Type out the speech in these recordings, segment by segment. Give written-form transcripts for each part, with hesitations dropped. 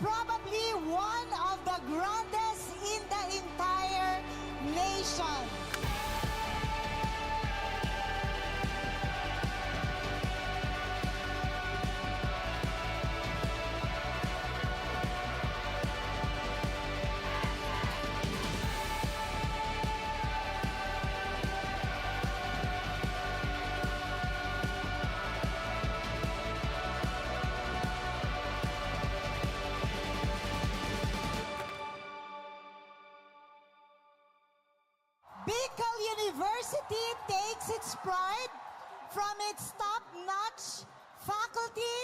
probably one of the grandest in the entire nation. Bicol University takes its pride from its top-notch faculty,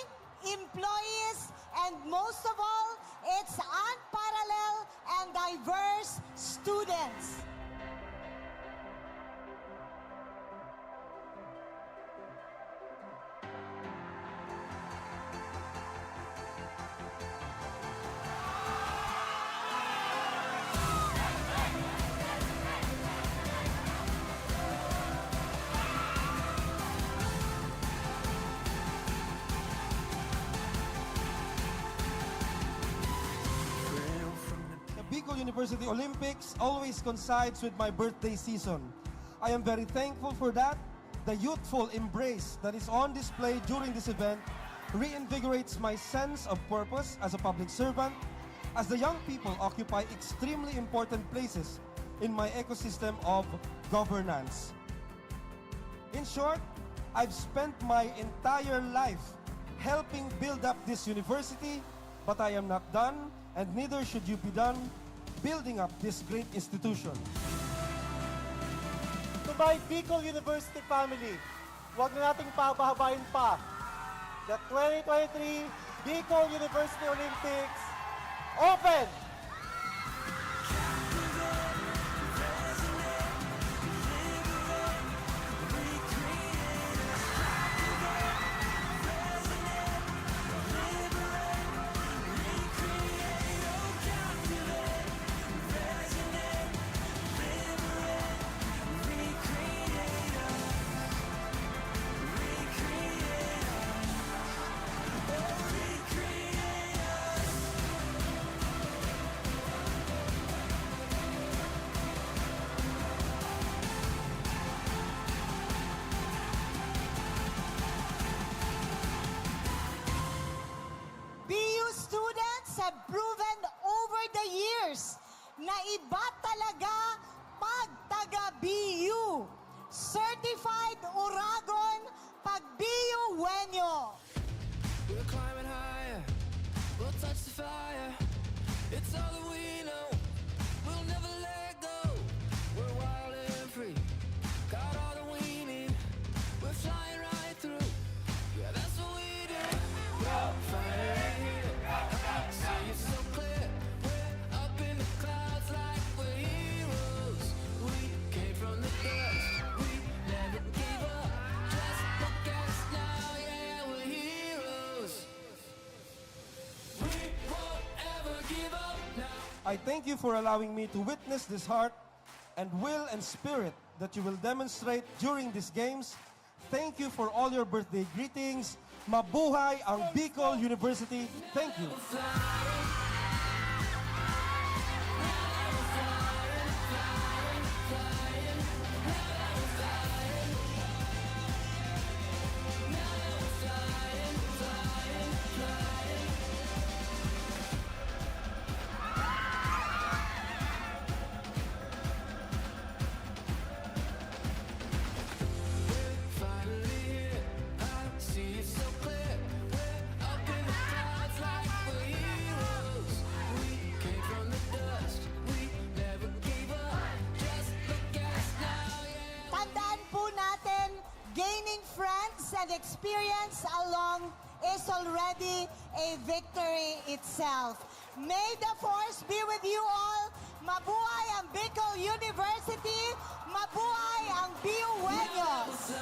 employees, and most of all, its unparalleled and diverse students. Bicol University Olympics always coincides with my birthday season. I am very thankful for that. The youthful embrace that is on display during this event reinvigorates my sense of purpose as a public servant, as the young people occupy extremely important places in my ecosystem of governance. In short, I've spent my entire life helping build up this university, but I am not done, and neither should you be done building up this great institution. To my Bicol University family, huwag na nating pabahabain pa. The 2023 Bicol University Olympics open! BU students have proven over the years na iba talaga pag taga-BU. Certified Uragon pag BU Wenyo. We're climbing higher, we'll touch the fire. It's all that we know, we'll never let go. We're wild and free, got all that we need. We're flying right through, yeah, that's what we do. We're finally here, I see it so clear. We're up in the clouds like we're heroes. We came from the dust, we never gave up. Just look at us now, yeah, we're heroes. We won't ever give up now. I thank you for allowing me to witness this heart and will and spirit that you will demonstrate during these games. Thank you for all your birthday greetings. Mabuhay ang Bicol University. Thank you. Finally here, I see it so clear. We're up in the clouds like we're heroes. We came from the dust, we never gave up. Just look at us now, yeah. Tandaan po natin, gaining friends and experience along is already a victory itself. May the force be with you all. Mabuhay ang Bicol University. Mabuhay ang BU Wenyos.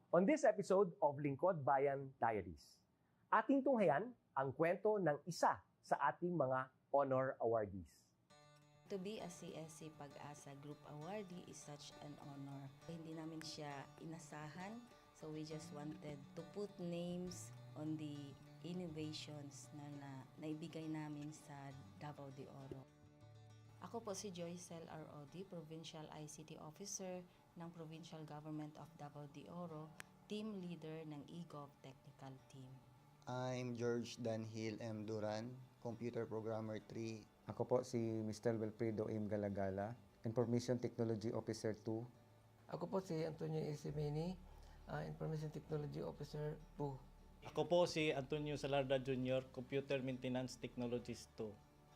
On this episode of Lingkod Bayan Diaries, ating tunghayan ang kwento ng isa sa ating mga honor awardees. To be a CSC Pag-asa Group Awardee is such an honor. Hindi namin siya inasahan, so we just wanted to put names on the innovations na naibigay namin sa Davao de Oro. Ako po si Joycel R.O.D., Provincial ICT Officer ng Provincial Government of Davao de Oro, Team Leader ng eGov Technical Team. I'm George Danhil M. Duran, Computer Programmer 3. Ako po si Mr. Wilfredo M. Galagala, Information Technology Officer 2. Ako po si Antonio Isimeni, Information Technology Officer 2. Ako po si Antonio Salarda Jr., Computer Maintenance Technologist 2.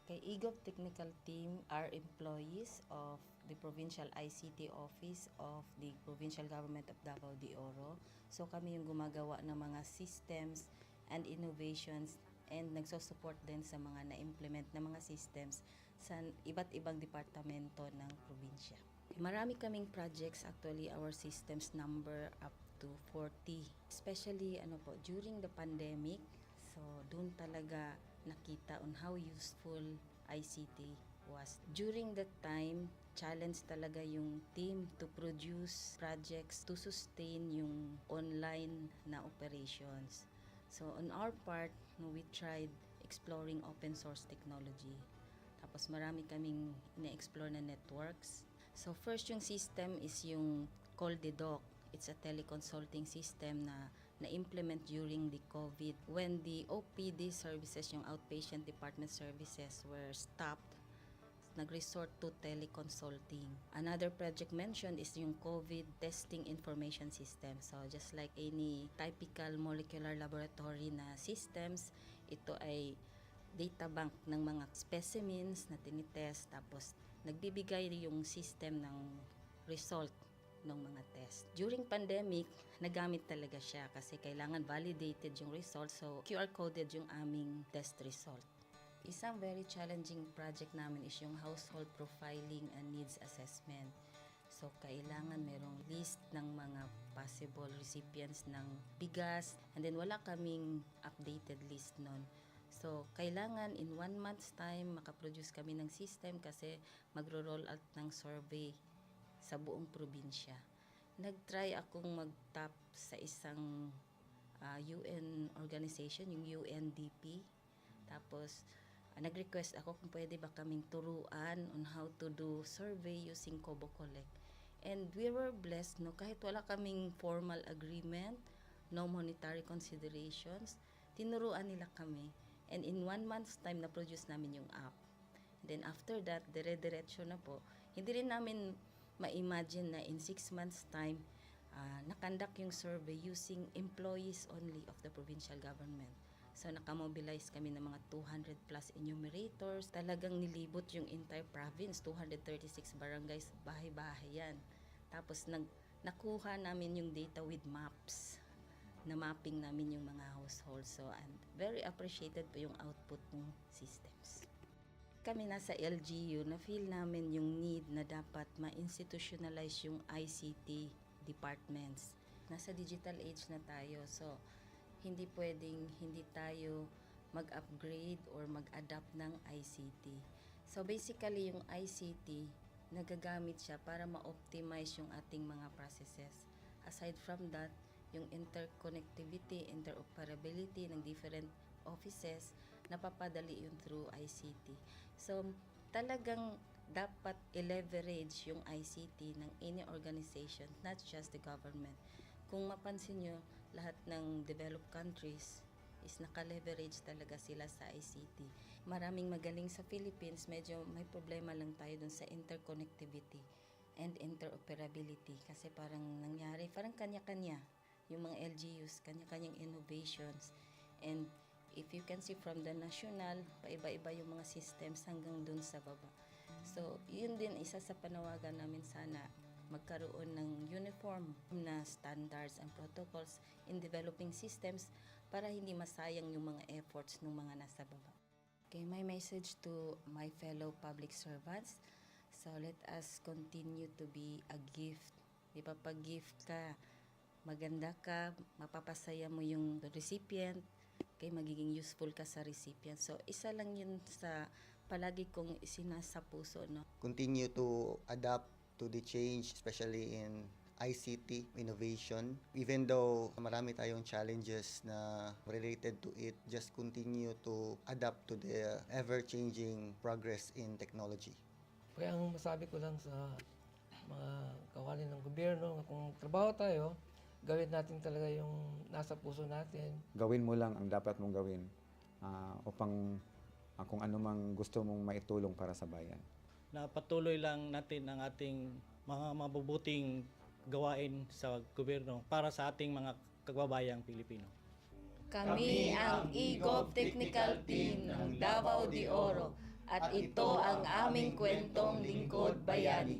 Kay eGov Technical Team are employees of the Provincial ICT Office of the Provincial Government of Davao de Oro. So kami yung gumagawa ng mga systems and innovations and nagsusupport din sa mga na-implement na mga systems sa iba't ibang departamento ng probinsya. Marami kaming projects, actually our systems number up to 40. Especially during the pandemic, so doon talaga nakita on how useful ICT was. During that time, challenge talaga yung team to produce projects to sustain yung online na operations. So on our part, we tried exploring open source technology. Tapos marami kaming ina-explore na networks. So first yung system is yung CallDedoc. It's a teleconsulting system na na-implement during the COVID. When the OPD services, yung outpatient department services were stopped, nag-resort to teleconsulting. Another project mentioned is yung COVID testing information system. So just like any typical molecular laboratory na systems, ito ay data bank ng mga specimens na tinitest, tapos nagbibigay yung system ng result ng mga test. During pandemic, nagamit talaga siya kasi kailangan validated yung result, so QR coded yung aming test result. Isang very challenging project namin is yung household profiling and needs assessment. So, kailangan merong list ng mga possible recipients ng bigas, and then wala kaming updated list nun. So, kailangan in 1 month's time makaproduce kami ng system kasi magro-roll out ng survey sa buong probinsya. Nag-try akong mag-tap sa isang UN organization, yung UNDP. Tapos, nag-request ako kung pwede ba kaming turuan on how to do survey using Kobo Collect. And we were blessed, kahit wala kaming formal agreement, no monetary considerations, tinuruan nila kami. And in 1 month's time, na-produce namin yung app. And then after that, dire-diretso na po. Hindi rin namin ma-imagine na in 6 months' time, nakandak yung survey using employees only of the provincial government. So, nakamobilize kami ng mga 200 plus enumerators. Talagang nilibot yung entire province, 236 barangays, bahay-bahay yan. Tapos, nakuha namin yung data with maps. Na mapping namin yung mga households. So, and very appreciated po yung output ng systems. Kami nasa LGU, na-feel namin yung need na dapat ma-institutionalize yung ICT departments. Nasa digital age na tayo, so hindi pwedeng hindi tayo mag-upgrade or mag-adapt ng ICT. So basically yung ICT, nagagamit siya para ma-optimize yung ating mga processes. Aside from that, yung interconnectivity, interoperability ng different offices, napapadali yun through ICT. So talagang dapat i-leverage yung ICT ng any organization, not just the government. Kung mapansin nyo, lahat ng developed countries is naka-leverage talaga sila sa ICT. Maraming magaling sa Philippines, medyo may problema lang tayo dun sa interconnectivity and interoperability kasi parang nangyari, parang kanya-kanya yung mga LGUs, kanya-kanyang innovations. And if you can see from the national, paiba-iba yung mga systems hanggang dun sa baba. So, yun din isa sa panawagan namin sana magkaroon ng uniform na standards and protocols in developing systems para hindi masayang yung mga efforts ng mga nasa baba. Okay, my message to my fellow public servants, so let us continue to be a gift. Di ba, pag gift ka, maganda ka, mapapasaya mo yung recipient, kay magiging useful ka sa recipient. So, isa lang yun sa palagi kong isinasa puso, no? Continue to adapt to the change, especially in ICT innovation. Even though marami tayong challenges na related to it, just continue to adapt to the ever-changing progress in technology. Kaya ang masabi ko lang sa mga kawani ng gobyerno, kung trabaho tayo, gawin natin talaga yung nasa puso natin. Gawin mo lang ang dapat mong gawin upang kung ano mang gusto mong maitulong para sa bayan. Na patuloy lang natin ang ating mga mabubuting gawain sa gobyerno para sa ating mga kababayang Pilipino. Kami ang eGov Technical Team ng Davao de Oro at ito ang aming kwentong lingkod bayani.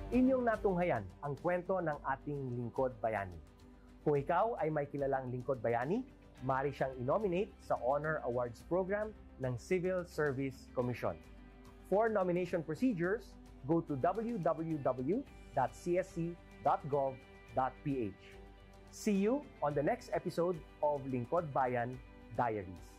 Inyong natunghayan ang kwento ng ating lingkod bayani. Kung ikaw ay may kilalang lingkod bayani, maaari siyang i-nominate sa Honor Awards Program ng Civil Service Commission. For nomination procedures, go to www.csc.gov.ph. See you on the next episode of Lingkod Bayan Diaries.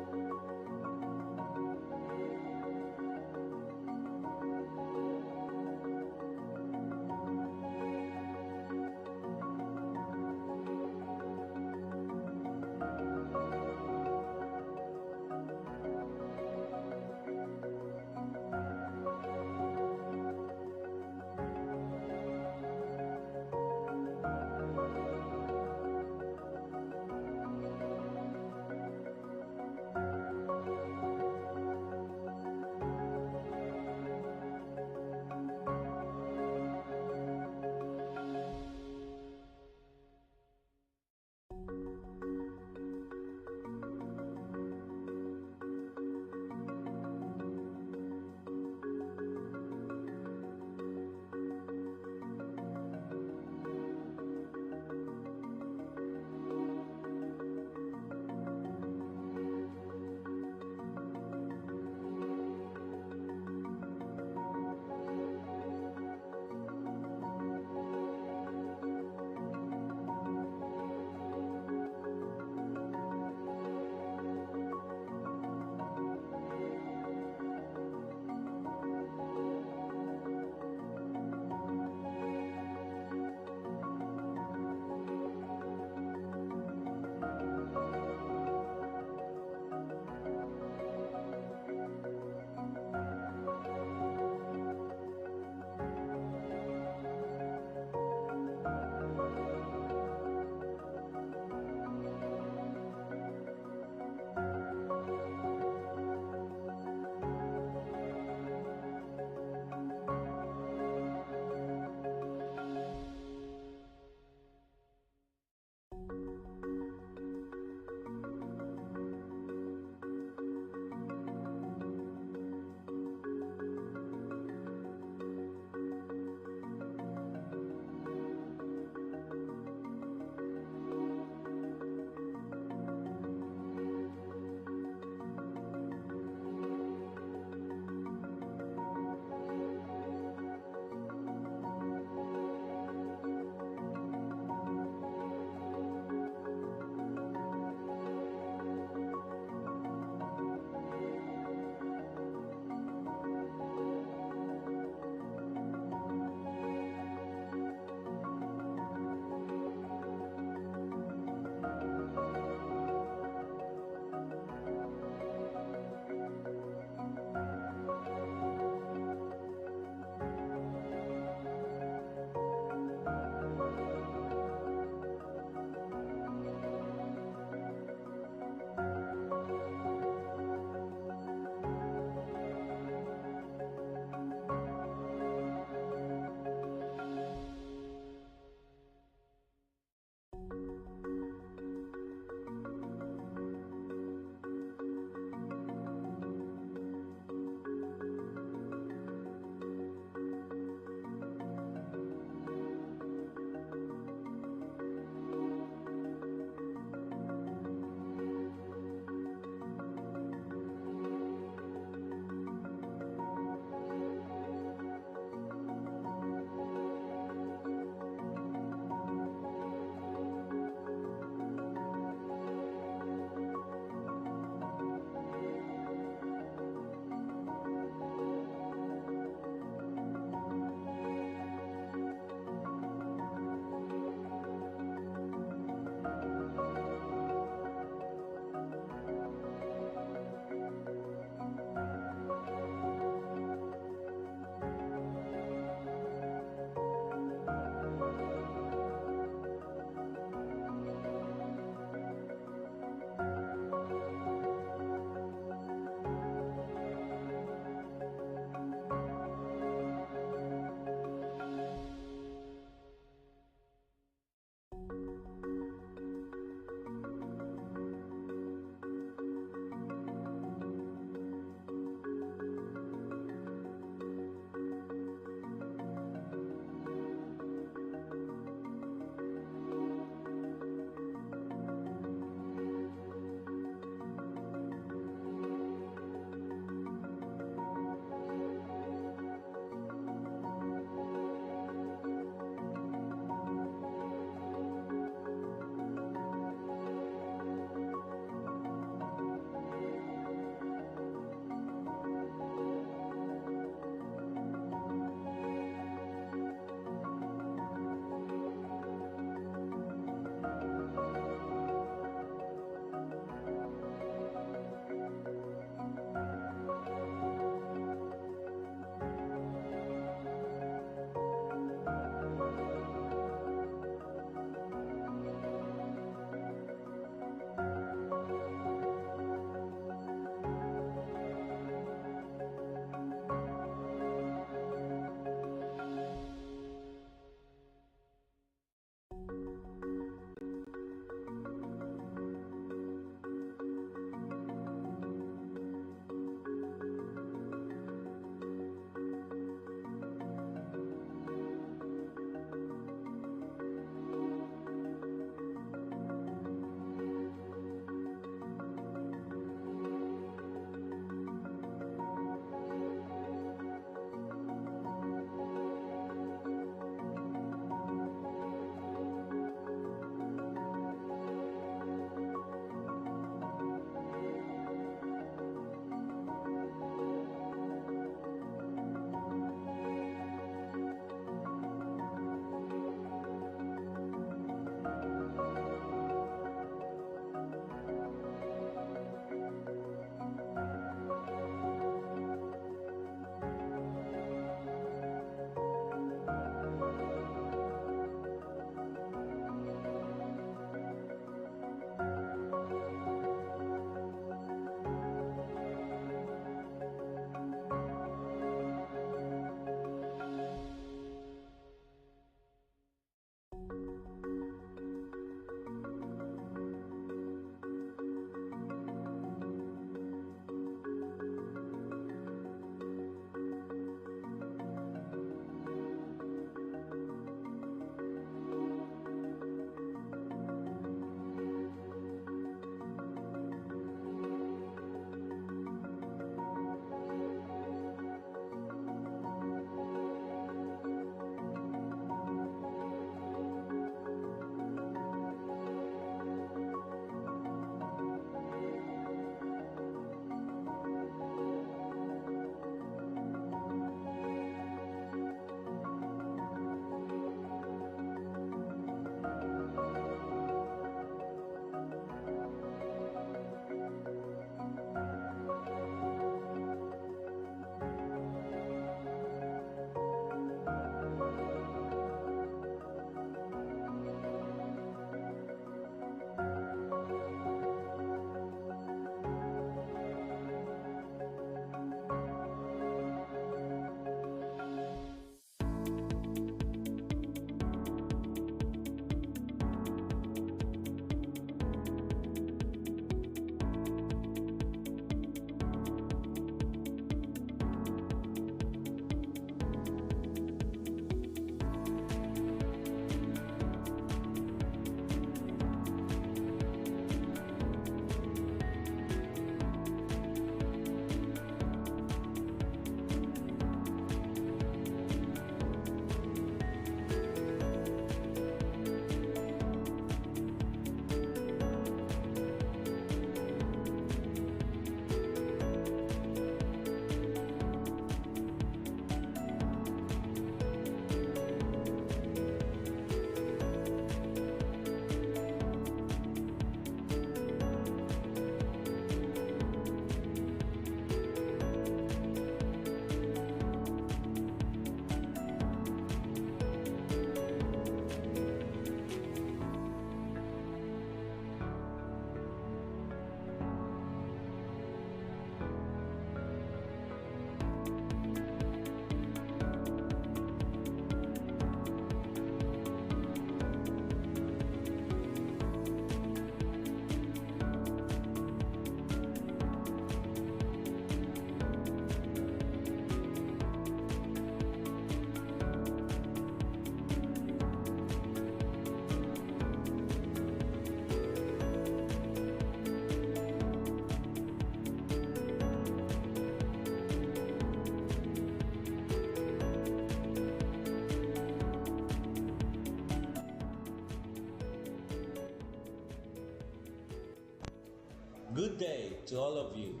Good day to all of you.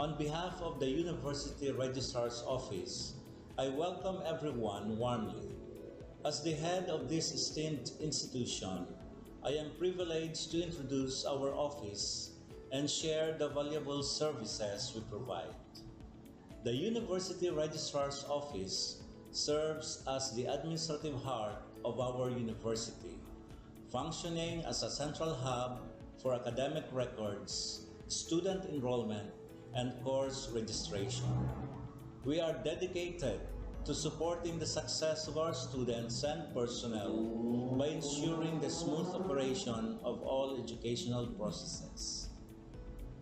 On behalf of the University Registrar's Office, I welcome everyone warmly. As the head of this esteemed institution, I am privileged to introduce our office and share the valuable services we provide. The University Registrar's Office serves as the administrative heart of our university, functioning as a central hub for academic records, student enrollment, and course registration. We are dedicated to supporting the success of our students and personnel by ensuring the smooth operation of all educational processes.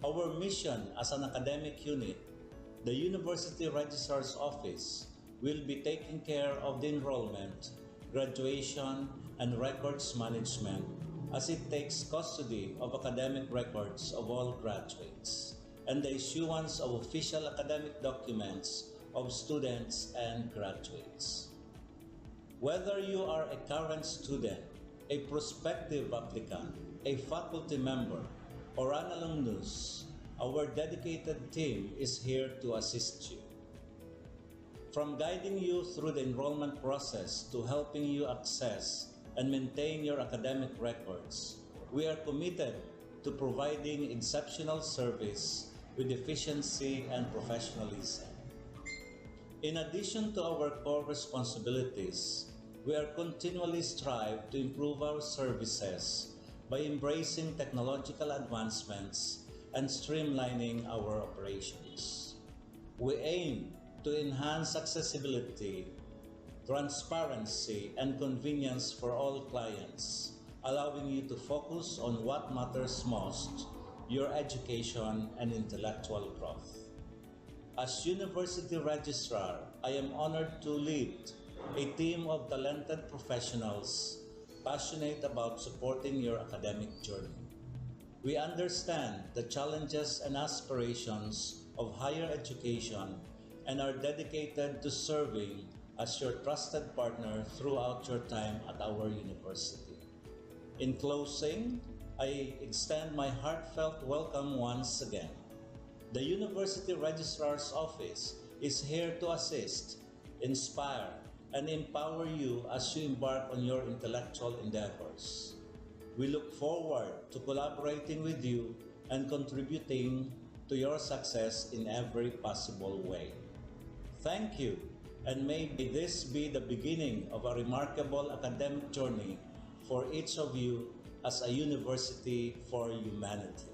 Our mission as an academic unit, the University Registrar's Office, will be taking care of the enrollment, graduation, and records management as it takes custody of academic records of all graduates and the issuance of official academic documents of students and graduates. Whether you are a current student, a prospective applicant, a faculty member, or an alumnus, our dedicated team is here to assist you. From guiding you through the enrollment process to helping you access and maintain your academic records, we are committed to providing exceptional service with efficiency and professionalism. In addition to our core responsibilities, we are continually strive to improve our services by embracing technological advancements and streamlining our operations. We aim to enhance accessibility, transparency, and convenience for all clients, allowing you to focus on what matters most, your education and intellectual growth. As University Registrar, I am honored to lead a team of talented professionals passionate about supporting your academic journey. We understand the challenges and aspirations of higher education and are dedicated to serving as your trusted partner throughout your time at our university. In closing, I extend my heartfelt welcome once again. The University Registrar's Office is here to assist, inspire, and empower you as you embark on your intellectual endeavors. We look forward to collaborating with you and contributing to your success in every possible way. Thank you, and may this be the beginning of a remarkable academic journey for each of you as a university for humanity.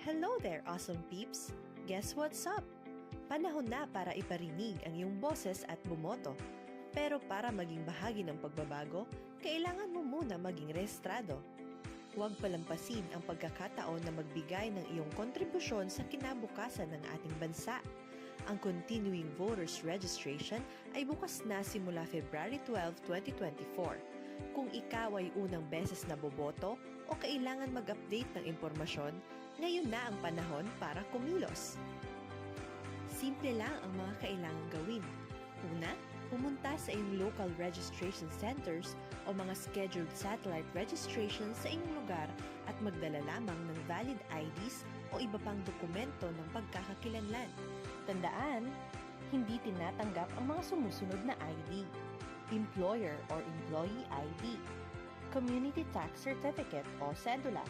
Hello there, awesome peeps! Guess what's up? Panahon na para iparinig ang iyong boses at bumoto. Pero para maging bahagi ng pagbabago, kailangan mo muna maging rehistrado. Huwag palampasin ang pagkakataon na magbigay ng iyong kontribusyon sa kinabukasan ng ating bansa. Ang Continuing Voters Registration ay bukas na simula February 12, 2024. Kung ikaw ay unang beses na boboto o kailangan mag-update ng impormasyon, ngayon na ang panahon para kumilos. Simple lang ang mga kailangang gawin. Una, pumunta sa iyong local registration centers o mga scheduled satellite registration sa inyong lugar at magdala lamang ng valid IDs o iba pang dokumento ng pagkakakilanlan. Tandaan, hindi tinatanggap ang mga sumusunod na ID: Employer or Employee ID, Community Tax Certificate o Cedula,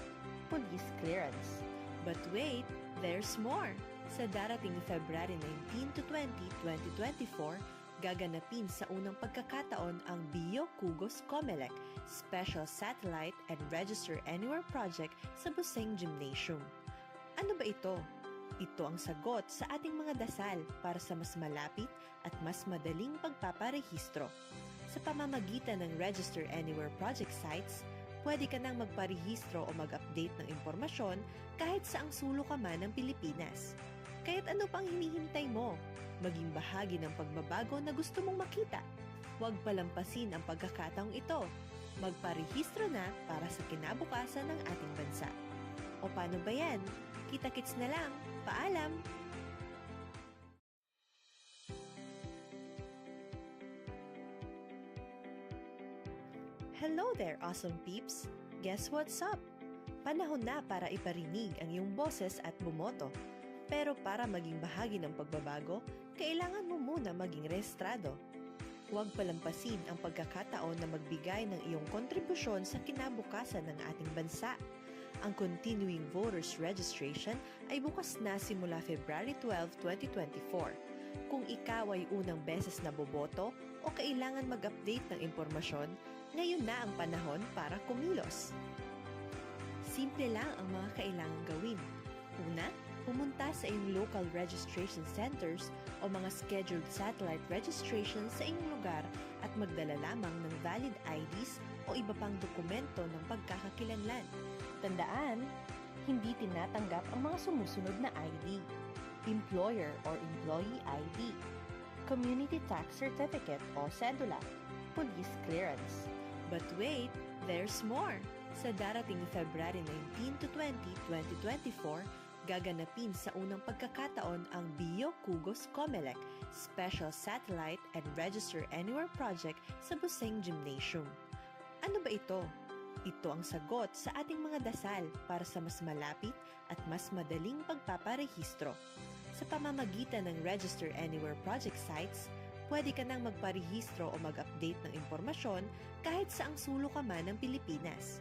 Police Clearance. But wait, there's more! Sa darating February 19 to 20, 2024, gaganapin sa unang pagkakataon ang Bio Kugos Comelec Special Satellite and Register Anywhere Project sa Buseng Gymnasium. Ano ba ito? Ito ang sagot sa ating mga dasal para sa mas malapit at mas madaling pagpaparehistro. Sa pamamagitan ng Register Anywhere Project sites, pwede ka nang magparehistro o mag-update ng impormasyon kahit saang sulok ka man ng Pilipinas. Kaya't ano pang hinihintay mo? Maging bahagi ng pagbabago na gusto mong makita. Huwag palampasin ang pagkakataong ito. Magparehistro na para sa kinabukasan ng ating bansa. O paano ba yan? Kita-kits na lang. Paalam! Hello there, awesome peeps! Guess what's up? Panahon na para iparinig ang iyong boses at bumoto. Pero para maging bahagi ng pagbabago, kailangan mo muna maging rehistrado. Huwag palampasin ang pagkakataon na magbigay ng iyong kontribusyon sa kinabukasan ng ating bansa. Ang Continuing Voters Registration ay bukas na simula February 12, 2024. Kung ikaw ay unang beses na boboto o kailangan mag-update ng impormasyon, ngayon na ang panahon para kumilos. Simple lang ang mga kailangang gawin. Una, pumunta sa iyong local registration centers o mga scheduled satellite registration sa inyong lugar at magdala lamang ng valid IDs o iba pang dokumento ng pagkakakilanlan. Tandaan, hindi tinatanggap ang mga sumusunod na ID: Employer or Employee ID, Community Tax Certificate o Cedula, Police Clearance. But wait, there's more! Sa darating February 19 to 20, 2024, gaganapin sa unang pagkakataon ang Bio Kugos Comelec Special Satellite and Register Anywhere Project sa Buseng Gymnasium. Ano ba ito? Ito ang sagot sa ating mga dasal para sa mas malapit at mas madaling pagpaparehistro. Sa pamamagitan ng Register Anywhere Project sites, pwede ka nang magparehistro o mag-update ng impormasyon kahit saang sulok ka man ng Pilipinas.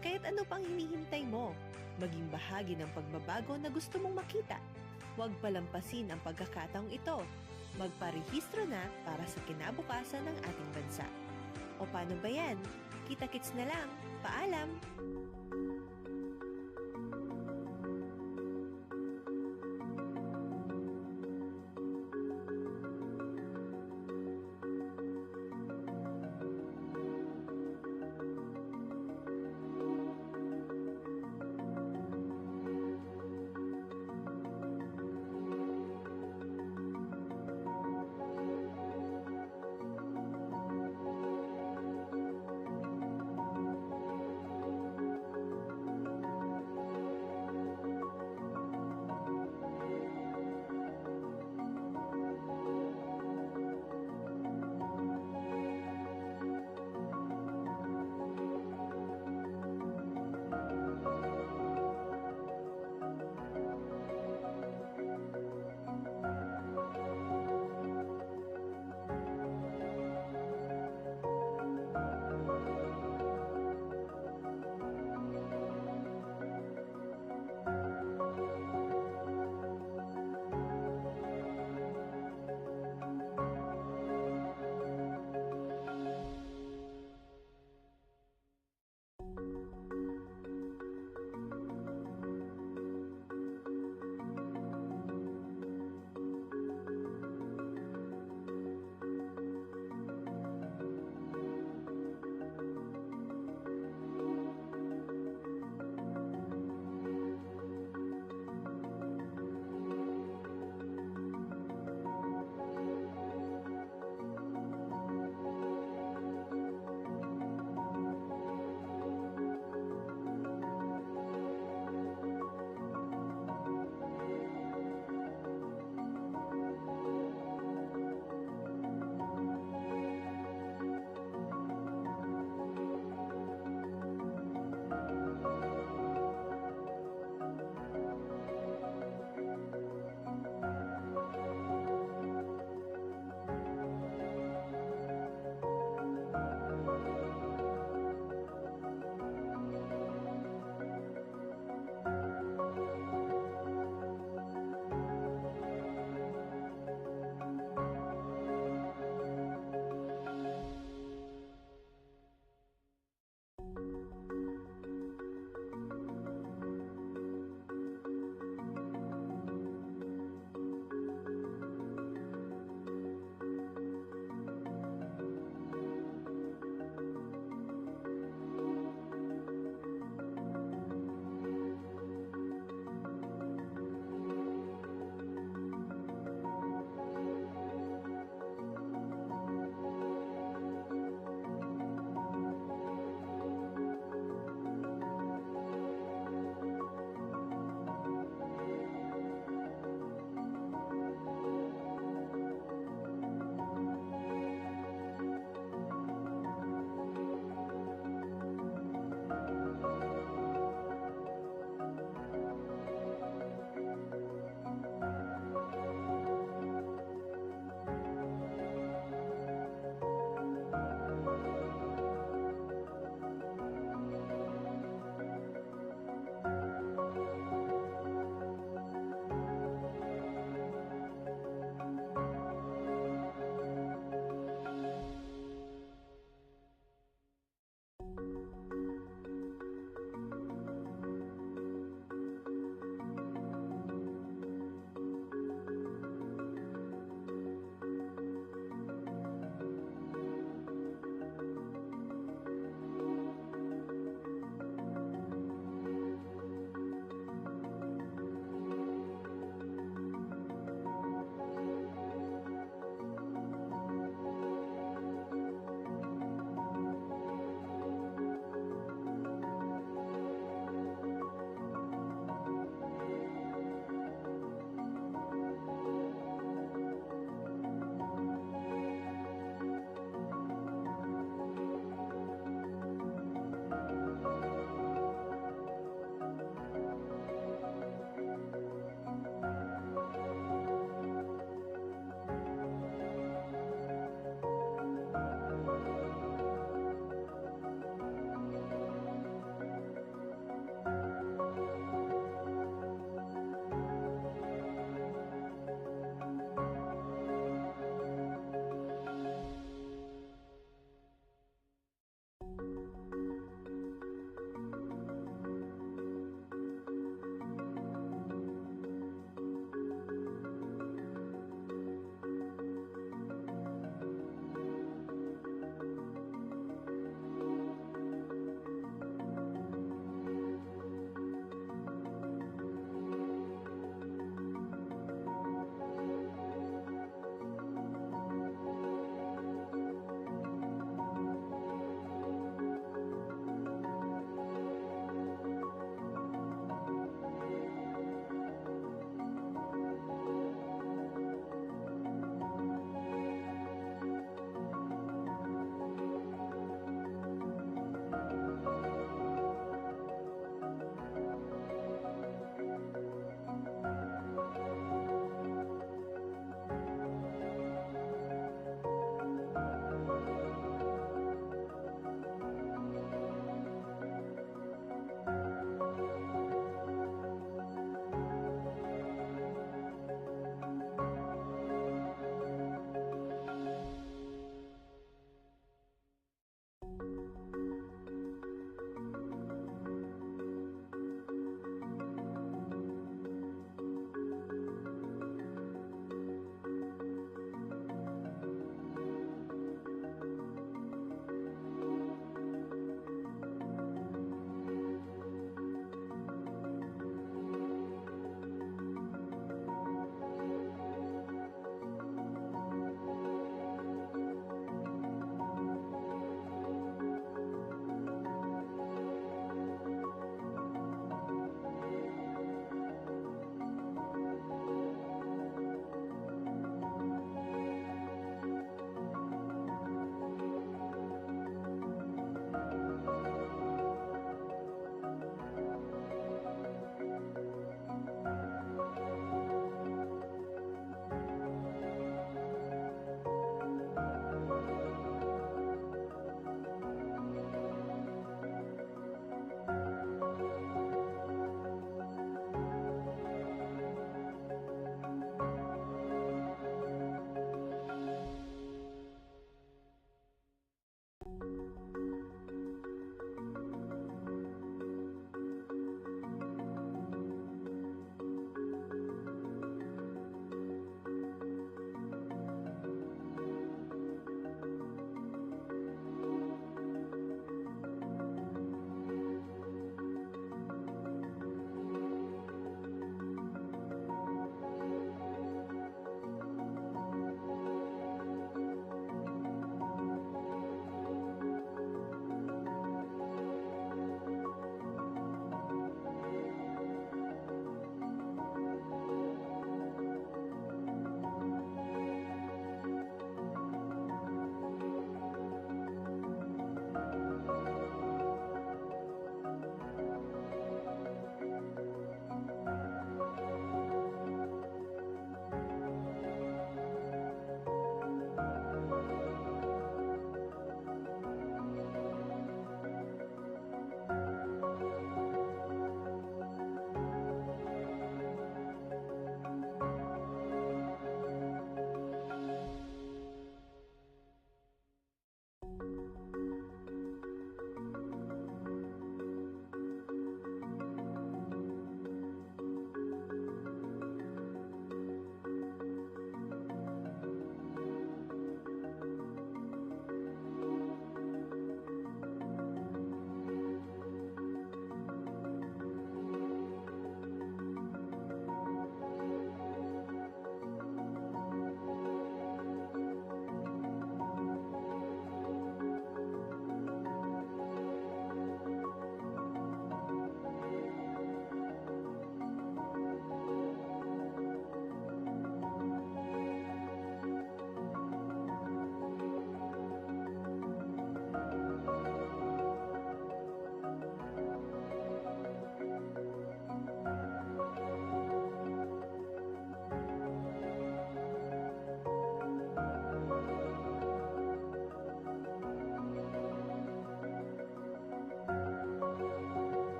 Kaya't ano pang hinihintay mo? Maging bahagi ng pagbabago na gusto mong makita. Huwag palampasin ang pagkakataong ito. Magparehistro na para sa kinabukasan ng ating bansa. O paano ba yan? Kita-kits na lang. Paalam!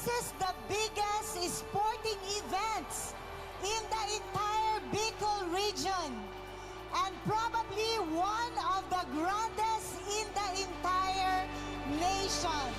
This is the biggest sporting events in the entire Bicol region and probably one of the grandest in the entire nation.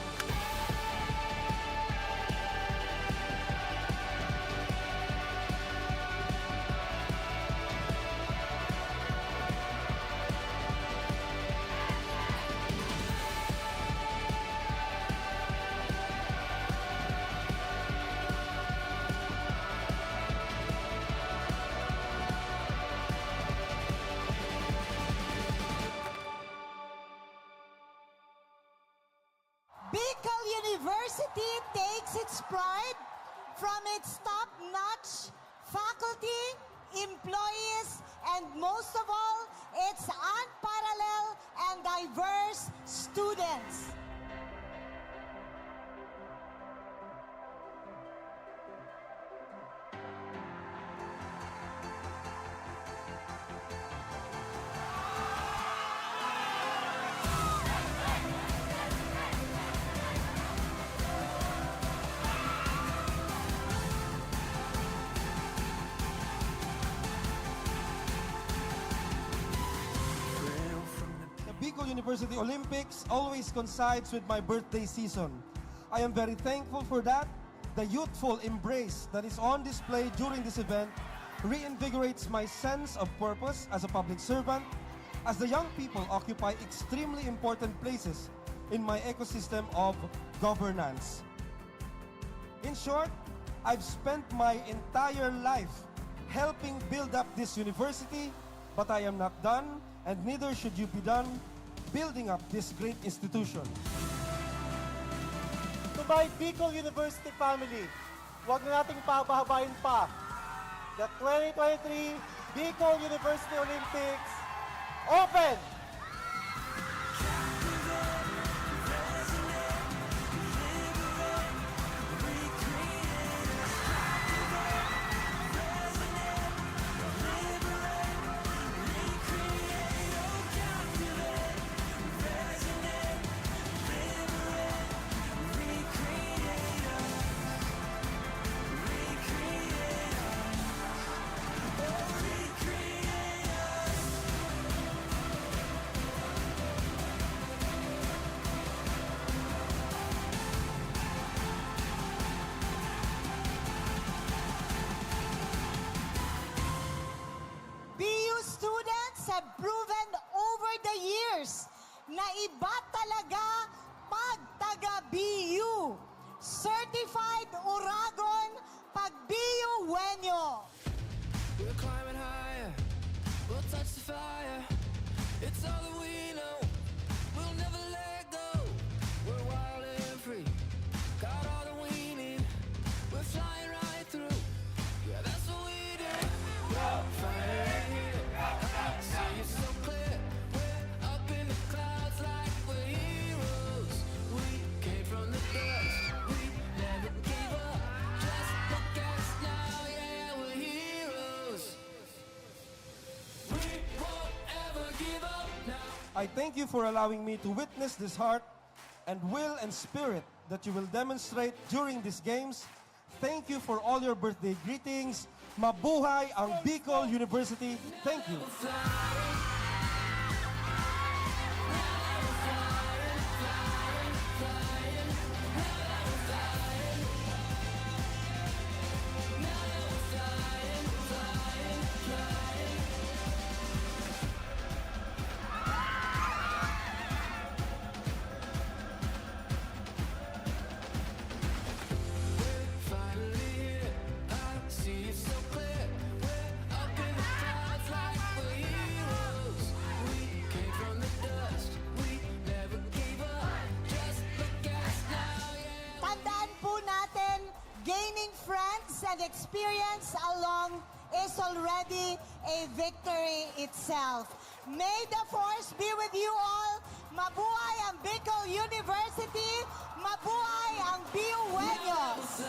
Bicol University takes its pride from its top-notch faculty, employees, and most of all, its unparalleled and diverse students. Bicol University Olympics always coincides with my birthday season. I am very thankful for that. The youthful embrace that is on display during this event reinvigorates my sense of purpose as a public servant, as the young people occupy extremely important places in my ecosystem of governance. In short, I've spent my entire life helping build up this university, but I am not done, and neither should you be done building up this great institution. To my Bicol University family, huwag na nating pabahabain pa. The 2023 Bicol University Olympics open! BU students have proven over the years na iba talaga pag taga-BU. Certified Uragon pag BU Wenyo. We're climbing higher, we'll touch the fire. It's all that we know, we'll never let go. We're wild and free, got all that we need. We're flying right through, yeah, that's what we do. We're flying here, I see it so clear. We're up in the clouds like we're heroes. We came from the dust, we never gave up. Just look at us now, yeah, we're heroes. We won't ever give up now. I thank you for allowing me to witness this heart and will and spirit that you will demonstrate during these games. Thank you for all your birthday greetings. Mabuhay ang Bicol University. Thank you. Finally here, I see it so clear. We're up in the clouds like we're heroes. We came from the dust, we never gave up. Just look at us now, yeah. Tandaan po natin, gaining friends and experience along is already a victory itself. May the force be with you all. Mabuhay ang Bicol University. Mabuhay ang BU Wenyos.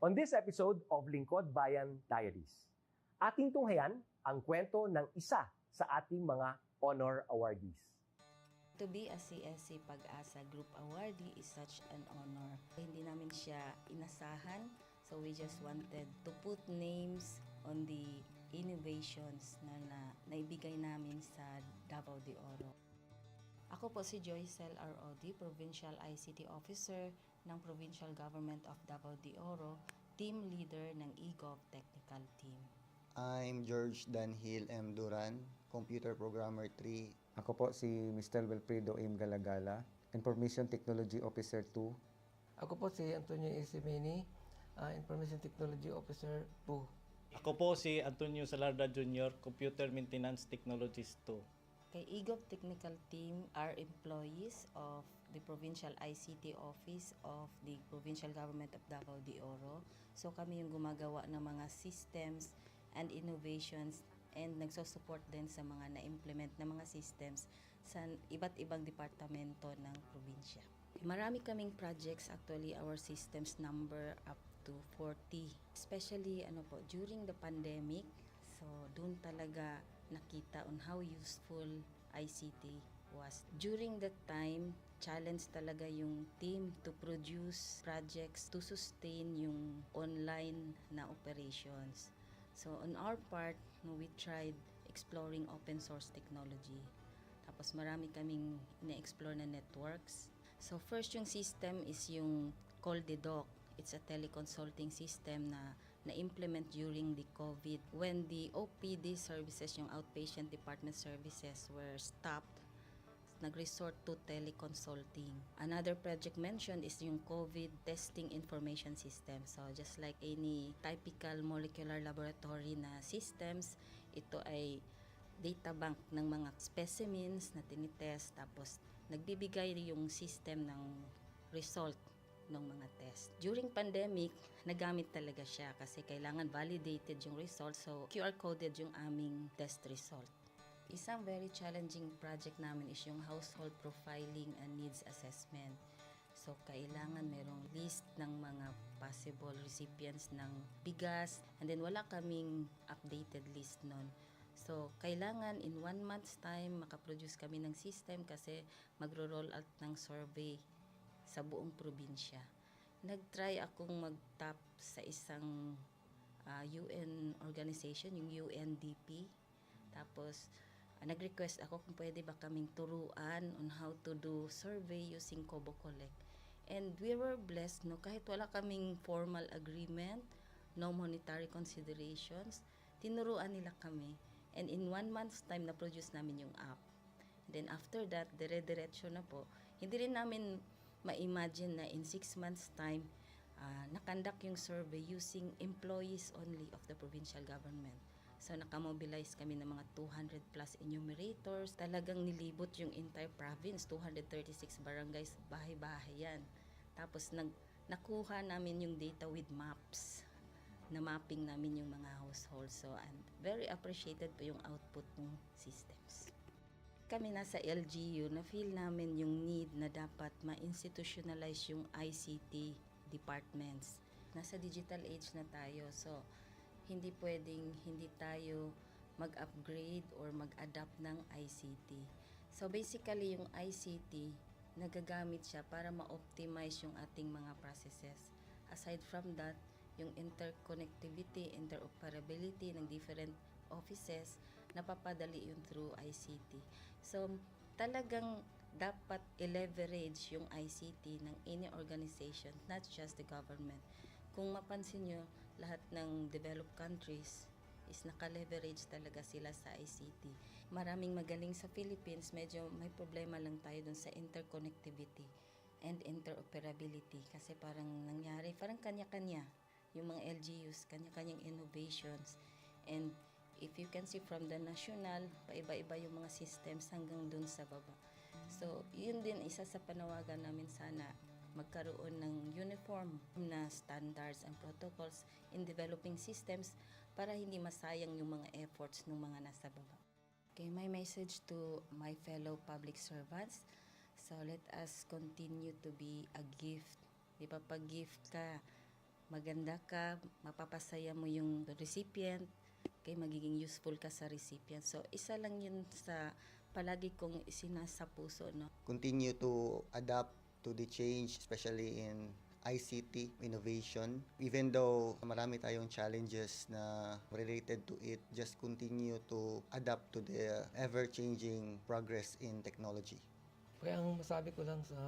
On this episode of Lingkod Bayan Diaries, ating tunghayan ang kwento ng isa sa ating mga honor awardees. To be a CSC Pag-asa Group Awardee is such an honor. Hindi namin siya inasahan, so we just wanted to put names on the innovations na naibigay namin sa Davao de Oro. Ako po si Joycel R.O.D., Provincial ICT Officer ng Provincial Government of Davao de Oro, Team Leader ng eGov Technical Team. I'm George Danhil M. Duran, Computer Programmer 3. Ako po si Mr. Wilfredo M. Galagala, Information Technology Officer 2. Ako po si Antonio Isimeni, Information Technology Officer 2. Ako po si Antonio Salarda Jr., Computer Maintenance Technologist 2. Kay eGov Technical Team are employees of the Provincial ICT Office of the Provincial Government of Davao de Oro. So kami yung gumagawa ng mga systems and innovations and nagsusupport din sa mga na-implement na mga systems sa iba't ibang departamento ng probinsya. Marami kaming projects, actually our systems number up to 40. Especially during the pandemic, so doon talaga nakita on how useful ICT was. During that time, challenge talaga yung team to produce projects to sustain yung online na operations. So on our part, we tried exploring open source technology. Tapos marami kaming ina-explore na networks. So first yung system is yung CallDedoc. It's a teleconsulting system na na-implement during the COVID. When the OPD services, yung outpatient department services, were stopped, nag-resort to teleconsulting. Another project mentioned is yung COVID testing information system. So just like any typical molecular laboratory na systems, ito ay data bank ng mga specimens na tinitest, tapos nagbibigay yung system ng result ng mga test. During pandemic, nagamit talaga siya kasi kailangan validated yung result, so QR coded yung aming test result. Isang very challenging project namin is yung household profiling and needs assessment. So kailangan merong list ng mga possible recipients ng bigas, and then wala kaming updated list nun. So kailangan in 1 month's time makaproduce kami ng system kasi magro-roll out ng survey sa buong probinsya. Nag-try akong mag-tap sa isang UN organization, yung UNDP. Tapos nag-request ako kung pwede ba kaming turuan on how to do survey using Kobo Collect. And we were blessed, kahit wala kaming formal agreement, no monetary considerations, tinuruan nila kami. And in 1 month's time, na-produce namin yung app. Then after that, dire-diretso na po. Hindi rin namin ma-imagine na in 6 months' time, nakandak yung survey using employees only of the provincial government. So nakamobilize kami ng mga 200 plus enumerators. Talagang nilibot yung entire province, 236 barangays, bahay-bahay yan. Tapos nakuha namin yung data with maps. Na mapping namin yung mga households. So and very appreciated po yung output ng systems. Kami nasa LGU, na-feel namin yung need na dapat ma-institutionalize yung ICT departments. Nasa digital age na tayo, so hindi pwedeng hindi tayo mag-upgrade or mag-adapt ng ICT. So basically, yung ICT, nagagamit siya para ma-optimize yung ating mga processes. Aside from that, yung interconnectivity, interoperability ng different offices, napapadali yun through ICT. So, talagang dapat i-leverage yung ICT ng any organization, not just the government. Kung mapansin nyo, lahat ng developed countries is naka-leverage talaga sila sa ICT. Maraming magaling sa Philippines, medyo may problema lang tayo dun sa interconnectivity and interoperability kasi parang nangyari, parang kanya-kanya yung mga LGUs, kanya-kanyang innovations. And if you can see from the national, paiba-iba yung mga systems hanggang dun sa baba. So, yun din isa sa panawagan namin sana magkaroon ng uniform na standards and protocols in developing systems para hindi masayang yung mga efforts ng mga nasa baba. Okay, my message to my fellow public servants, so let us continue to be a gift. Di ba, pag gift ka, maganda ka, mapapasaya mo yung recipient, kay magiging useful ka sa recipient. So, isa lang yun sa palagi kong isinasa puso, no? Continue to adapt to the change, especially in ICT innovation. Even though marami tayong challenges na related to it, just continue to adapt to the ever-changing progress in technology. Kaya ang masabi ko lang sa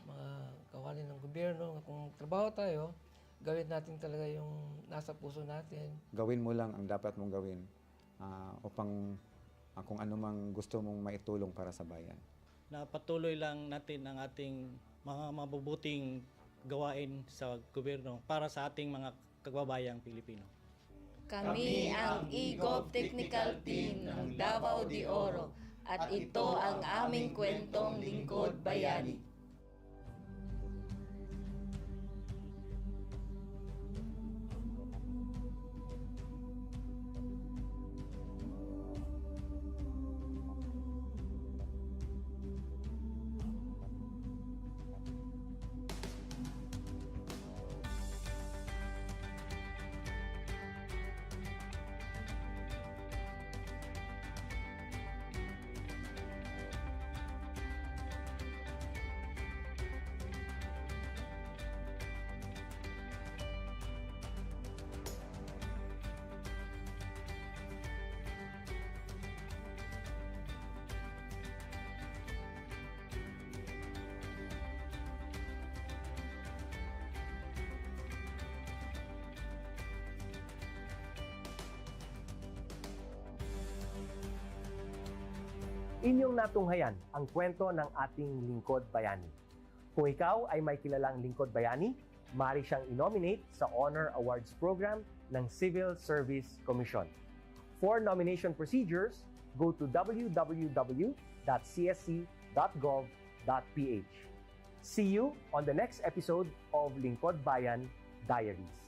mga kawani ng gobyerno, kung trabaho tayo, gawin natin talaga yung nasa puso natin. Gawin mo lang ang dapat mong gawin upang kung ano mang gusto mong maitulong para sa bayan. Na patuloy lang natin ang ating mga mabubuting gawain sa gobyerno para sa ating mga kababayang Pilipino. Kami ang e-Gov Technical Team ng Davao de Oro at ito ang aming kwentong lingkod bayani. Inyong natunghayan ang kwento ng ating lingkod bayani. Kung ikaw ay may kilalang lingkod bayani, maaari siyang i-nominate sa Honor Awards Program ng Civil Service Commission. For nomination procedures, go to www.csc.gov.ph. See you on the next episode of Lingkod Bayan Diaries.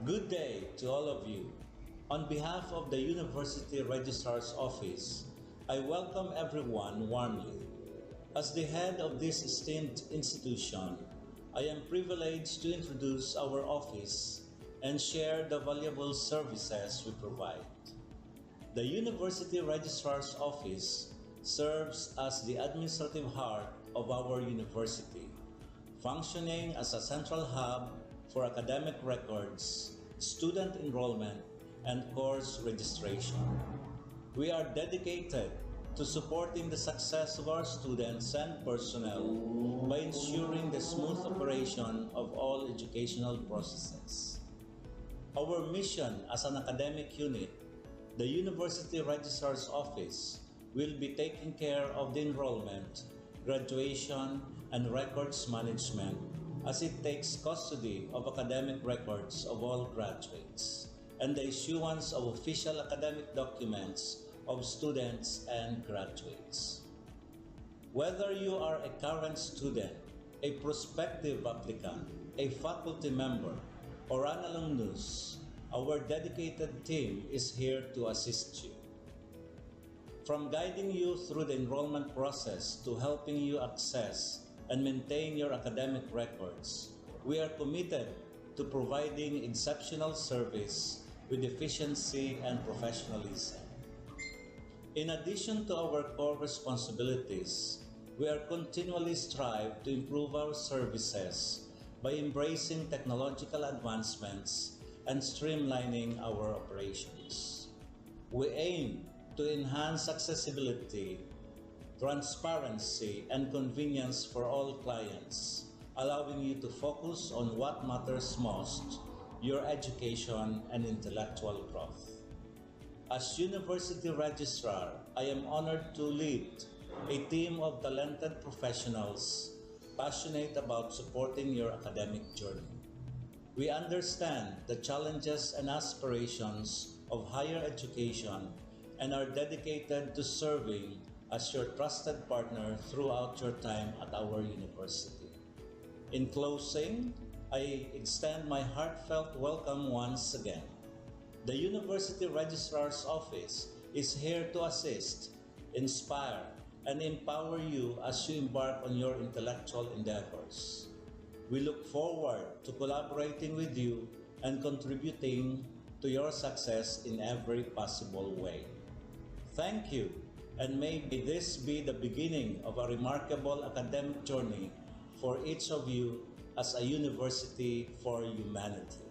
Good day to all of you. On behalf of the University Registrar's Office, I welcome everyone warmly. As the head of this esteemed institution, I am privileged to introduce our office and share the valuable services we provide. The University Registrar's Office serves as the administrative heart of our university, functioning as a central hub for academic records, student enrollment, and course registration. We are dedicated to supporting the success of our students and personnel by ensuring the smooth operation of all educational processes. Our mission as an academic unit, the University Registrar's Office, will be taking care of the enrollment, graduation, and records management as it takes custody of academic records of all graduates and the issuance of official academic documents of students and graduates. Whether you are a current student, a prospective applicant, a faculty member, or an alumnus, our dedicated team is here to assist you. From guiding you through the enrollment process to helping you access and maintain your academic records, we are committed to providing exceptional service with efficiency and professionalism. In addition to our core responsibilities, we are continually strive to improve our services by embracing technological advancements and streamlining our operations. We aim to enhance accessibility, transparency, and convenience for all clients, allowing you to focus on what matters most, your education and intellectual growth. As University Registrar, I am honored to lead a team of talented professionals passionate about supporting your academic journey. We understand the challenges and aspirations of higher education and are dedicated to serving as your trusted partner throughout your time at our university. In closing, I extend my heartfelt welcome once again. The University Registrar's Office is here to assist, inspire, and empower you as you embark on your intellectual endeavors. We look forward to collaborating with you and contributing to your success in every possible way. Thank you, and may this be the beginning of a remarkable academic journey for each of you as a university for humanity.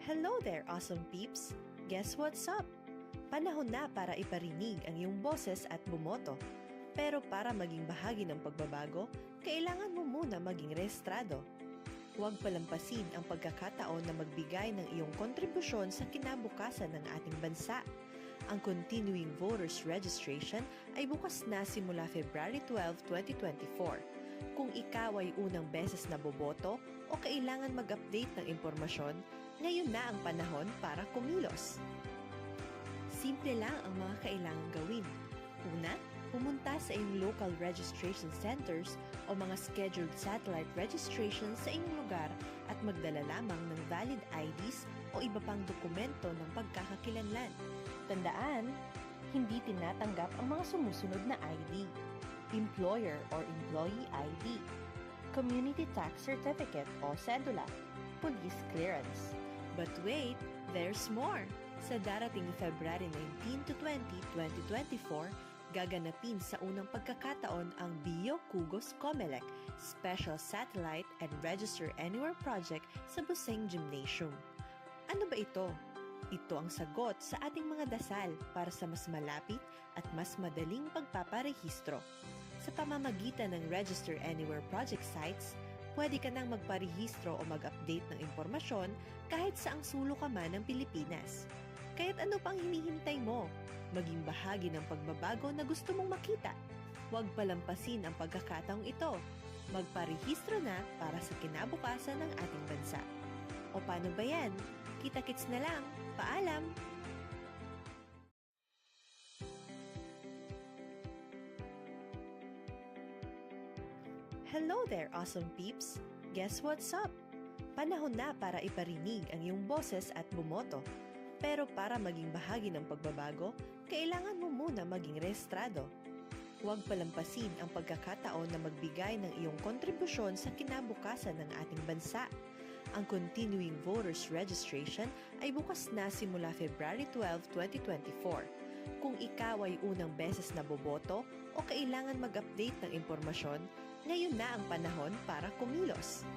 Hello there, awesome peeps! Guess what's up? Panahon na para iparinig ang iyong boses at bumoto. Pero para maging bahagi ng pagbabago, kailangan mo muna maging rehistrado. Huwag palampasin ang pagkakataon na magbigay ng iyong kontribusyon sa kinabukasan ng ating bansa. Ang Continuing Voters Registration ay bukas na simula February 12, 2024. Kung ikaw ay unang beses na boboto o kailangan mag-update ng impormasyon, ngayon na ang panahon para kumilos. Simple lang ang mga kailangang gawin. Una, pumunta sa iyong local registration centers o mga scheduled satellite registration sa inyong lugar at magdala lamang ng valid IDs o iba pang dokumento ng pagkakakilanlan. Tandaan, hindi tinatanggap ang mga sumusunod na ID: Employer or Employee ID, Community Tax Certificate o Cedula, Police Clearance. But wait, there's more! Sa darating February 19 to 20, 2024, gaganapin sa unang pagkakataon ang Bio Kugos Comelec Special Satellite and Register Anywhere Project sa Buseng Gymnasium. Ano ba ito? Ito ang sagot sa ating mga dasal para sa mas malapit at mas madaling pagpaparehistro. Sa pamamagitan ng Register Anywhere Project sites, pwede ka nang magparehistro o mag-update ng impormasyon kahit saang sulok ka man ng Pilipinas. Kaya't ano pang hinihintay mo? Maging bahagi ng pagbabago na gusto mong makita. Huwag palampasin ang pagkakataong ito. Magparehistro na para sa kinabukasan ng ating bansa. O paano ba yan? Kita-kits na lang. Paalam! Hello there, awesome peeps! Guess what's up? Panahon na para iparinig ang iyong boses at bumoto. Pero para maging bahagi ng pagbabago, kailangan mo muna maging rehistrado. Huwag palampasin ang pagkakataon na magbigay ng iyong kontribusyon sa kinabukasan ng ating bansa. Ang Continuing Voters Registration ay bukas na simula February 12, 2024. Kung ikaw ay unang beses na boboto o kailangan mag-update ng impormasyon, ngayon na ang panahon para kumilos.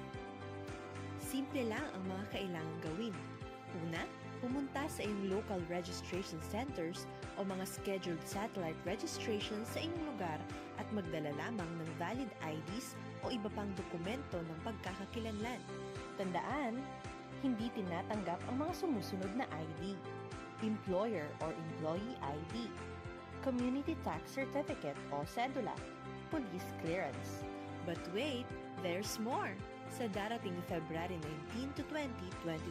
Simple lang ang mga kailangang gawin. Una, pumunta sa iyong local registration centers o mga scheduled satellite registration sa inyong lugar at magdala lamang ng valid IDs o iba pang dokumento ng pagkakakilanlan. Tandaan, hindi tinatanggap ang mga sumusunod na ID: Employer or Employee ID, Community Tax Certificate o Cedula, Police Clearance. But wait, there's more! Sa darating February 19 to 20,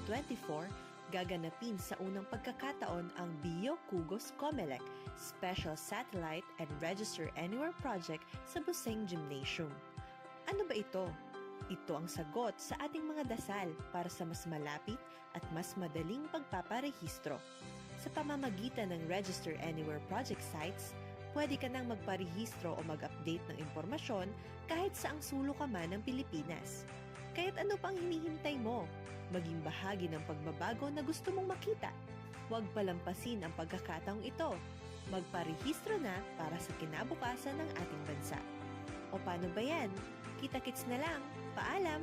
2024, gaganapin sa unang pagkakataon ang Bio Kugos Comelec Special Satellite and Register Anywhere Project sa Buseng Gymnasium. Ano ba ito? Ito ang sagot sa ating mga dasal para sa mas malapit at mas madaling pagpaparehistro. Sa pamamagitan ng Register Anywhere Project sites, pwede ka nang magparehistro o mag-update ng impormasyon kahit saang sulok ka man ng Pilipinas. Kaya't ano pang hinihintay mo? Maging bahagi ng pagbabago na gusto mong makita. Huwag palampasin ang pagkakataong ito. Magparehistro na para sa kinabukasan ng ating bansa. O paano ba yan? Kita-kits na lang. Paalam!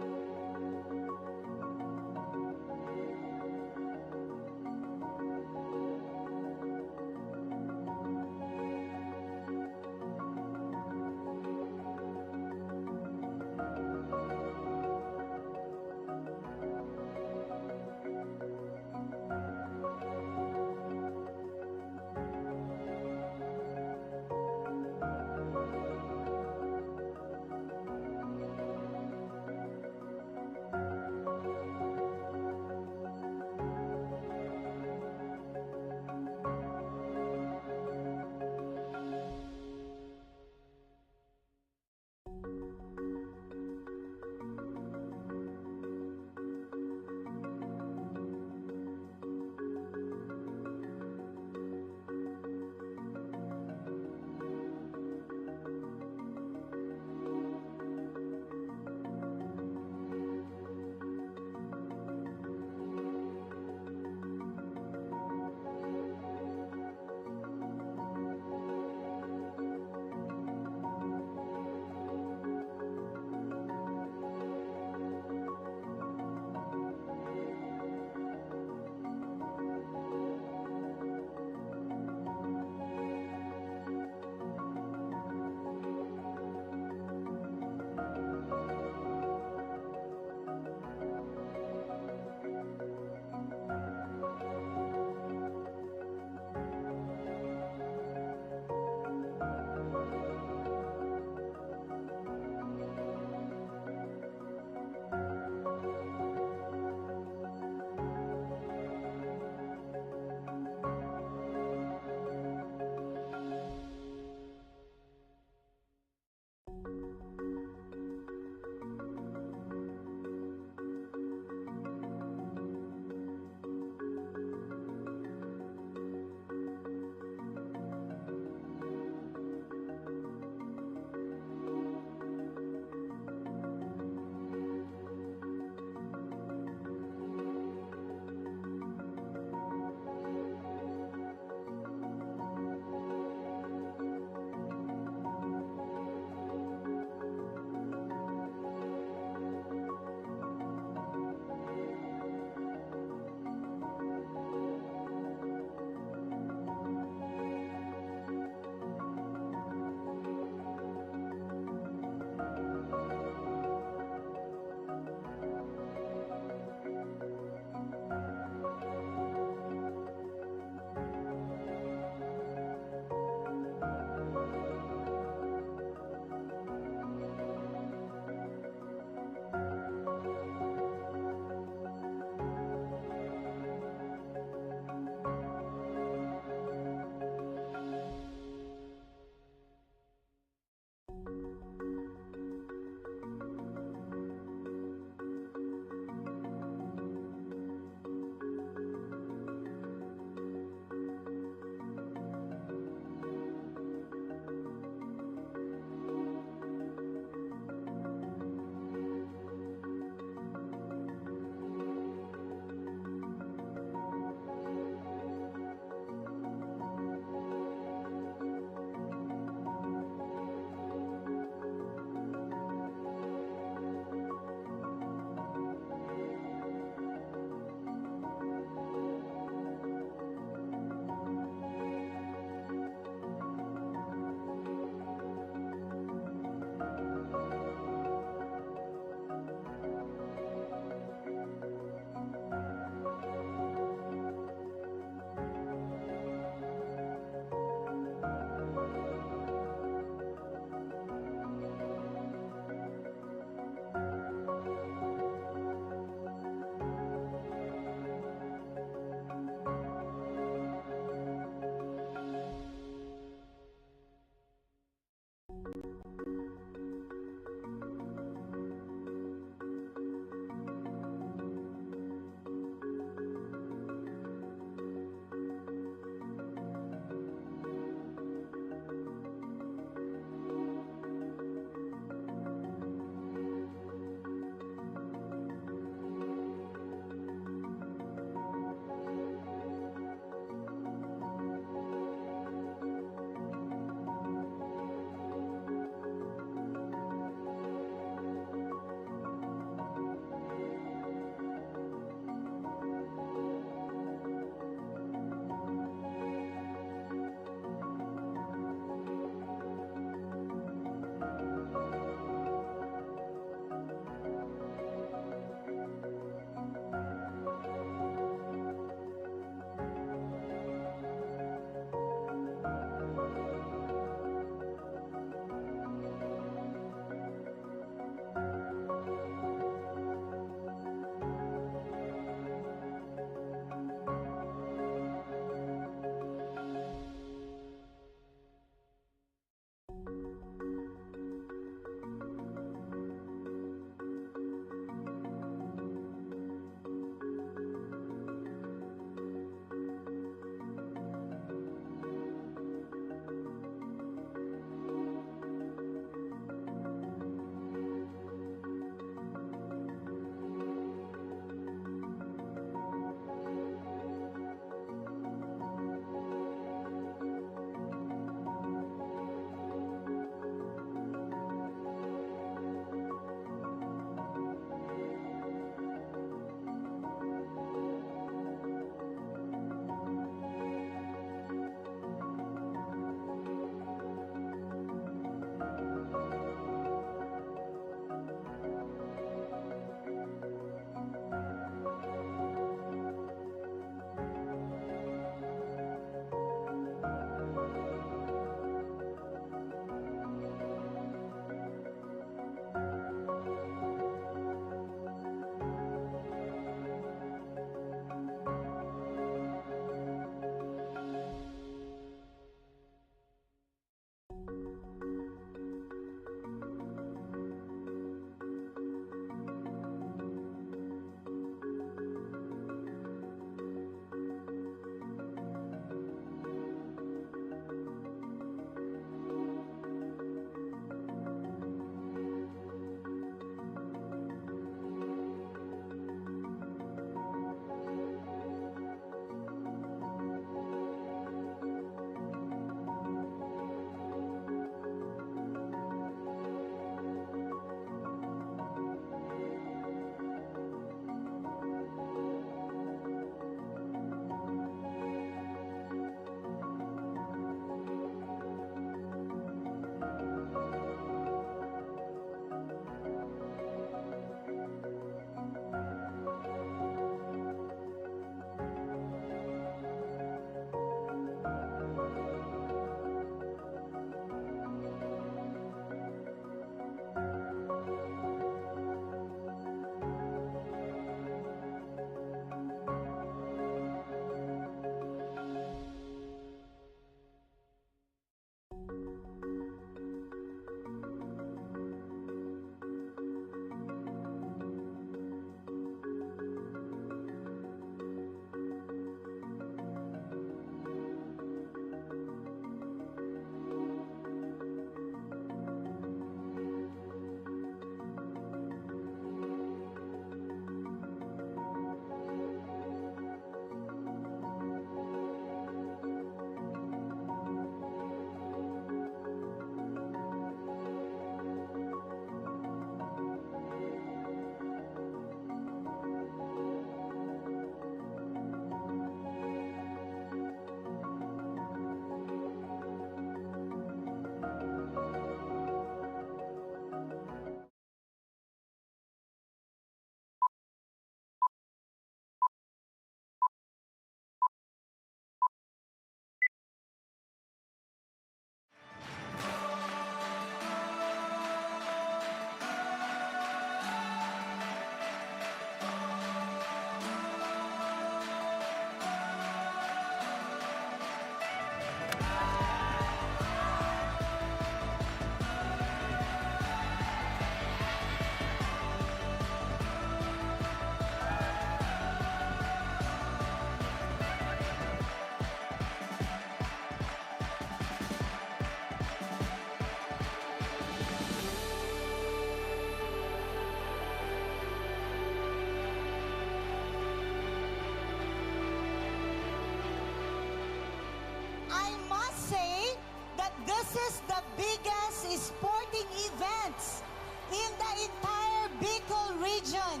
region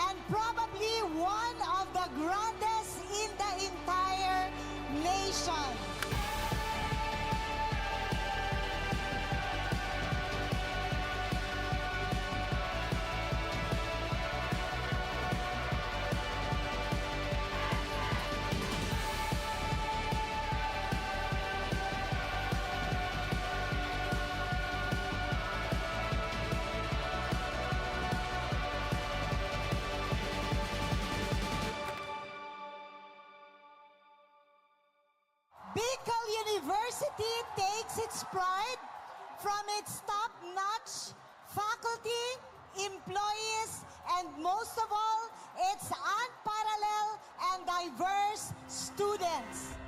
and probably one of the grandest in the entire nation. Bicol University takes its pride from its top-notch faculty, employees, and most of all, its unparalleled and diverse students.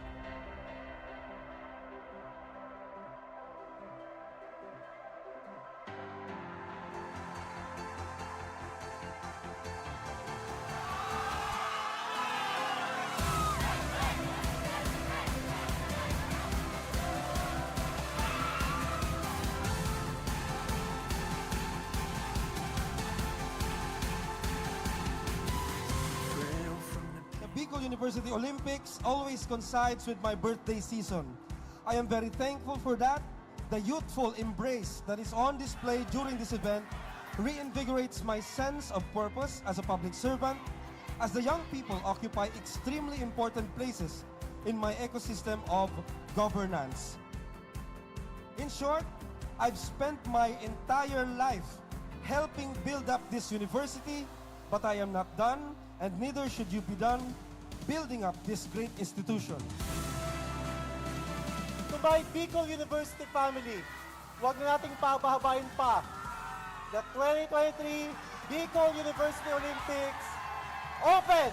Bicol University Olympics always coincides with my birthday season. I am very thankful for that. The youthful embrace that is on display during this event reinvigorates my sense of purpose as a public servant, as the young people occupy extremely important places in my ecosystem of governance. In short, I've spent my entire life helping build up this university, but I am not done, and neither should you be done building up this great institution. To my Bicol University family, huwag na nating pabahabain pa. The 2023 Bicol University Olympics open!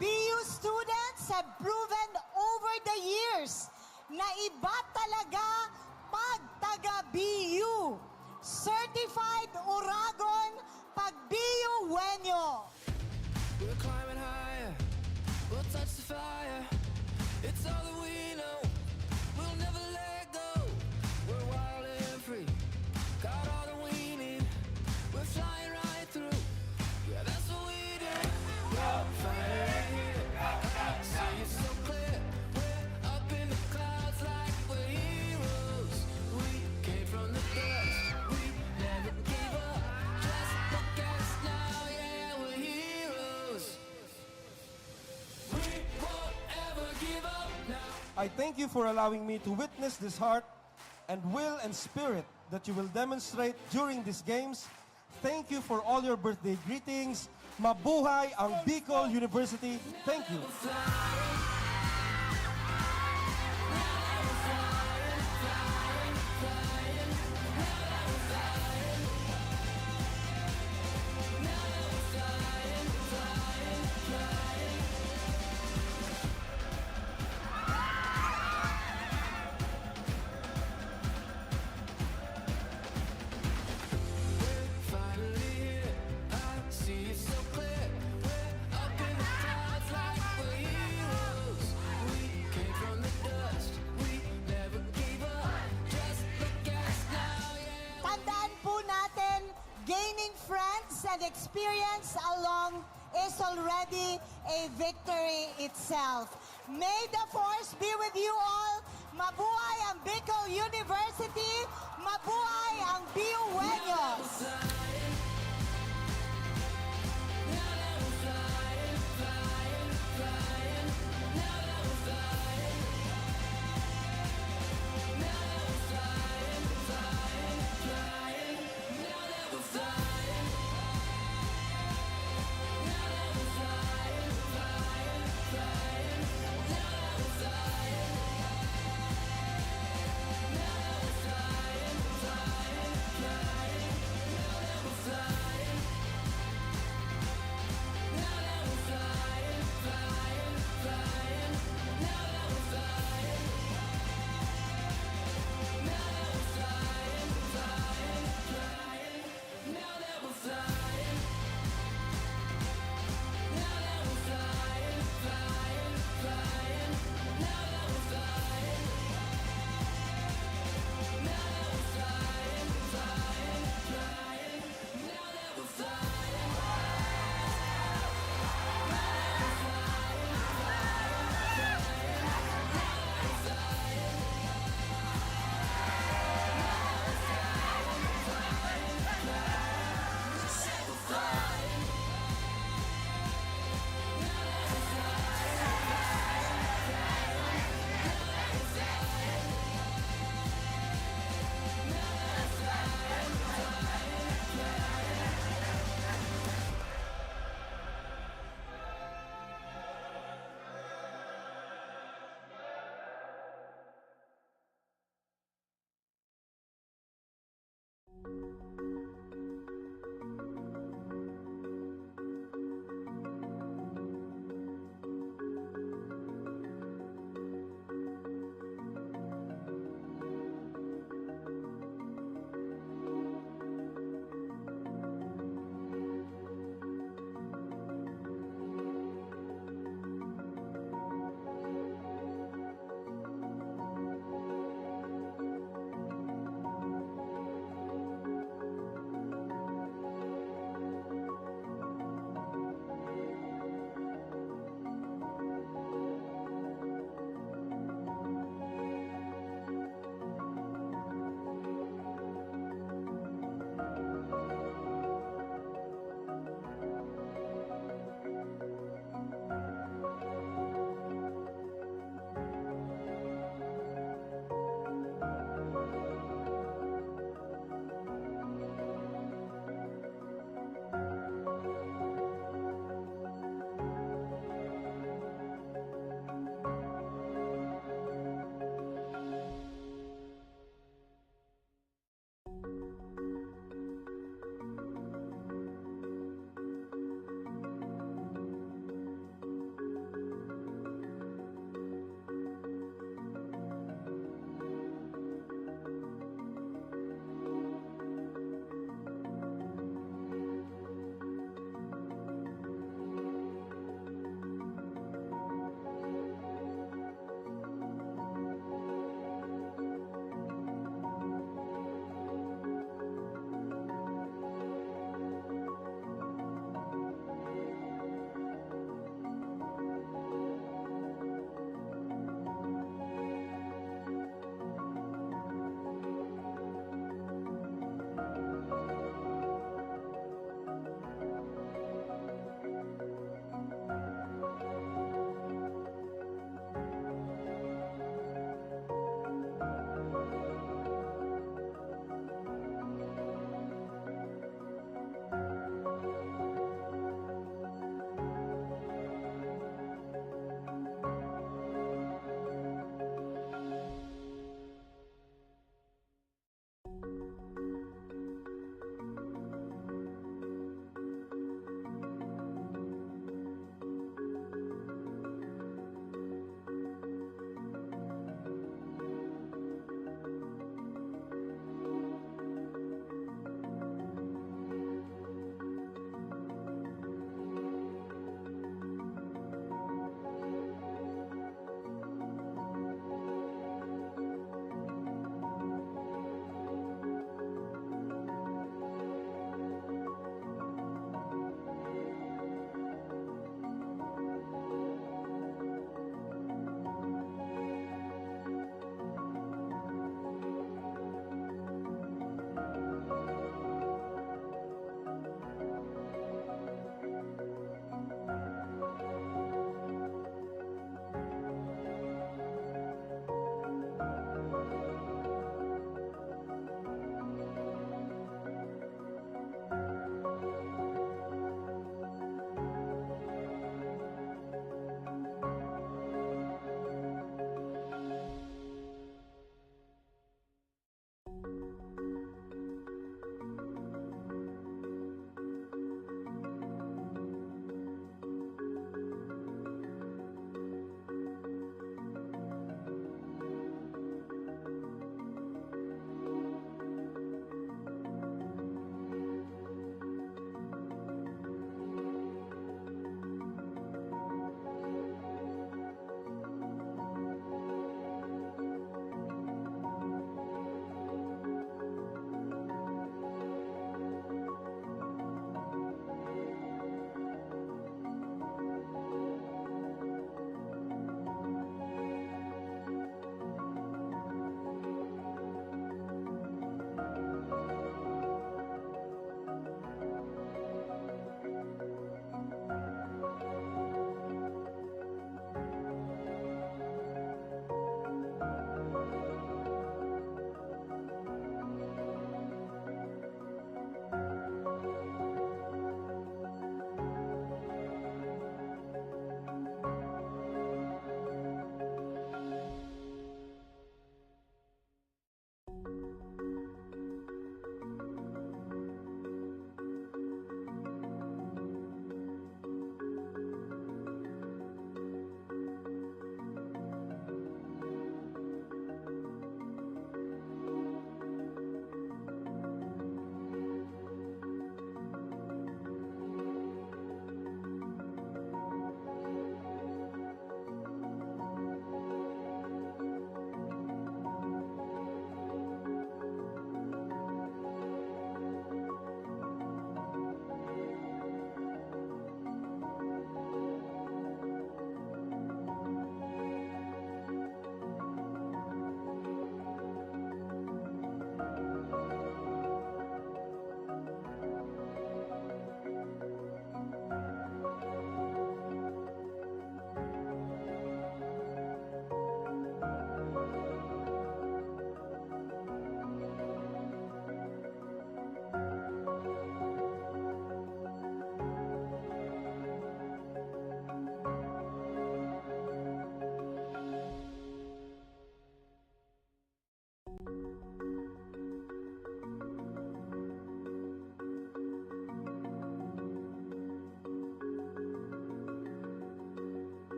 BU students have proven over the years na iba talaga pag taga-BU. Certified Uragon pag BU Wenyo. We're climbing higher, we'll touch the fire. It's all that we know, we'll never let go. We're wild and free, got all that we need. We're flying right through, yeah, that's what we do. We're flying here, see it so clear. We're up in the clouds like we're heroes. We came from the dust, we never gave up. Just look at us now, yeah, we're heroes. We won't ever give up now. I thank you for allowing me to witness this heart and will and spirit that you will demonstrate during these games. Thank you for all your birthday greetings. Mabuhay ang Bicol University. Thank you. Finally here, I see it so clear. We're up in the clouds like we're heroes. We came from the dust, we never gave up. Just look at us now, yeah. Tandaan po natin, gaining friends and experience along is already a victory itself. May the force be with you all. Mabuhay ang Bicol University. Mabuhay ang BU Wenyos.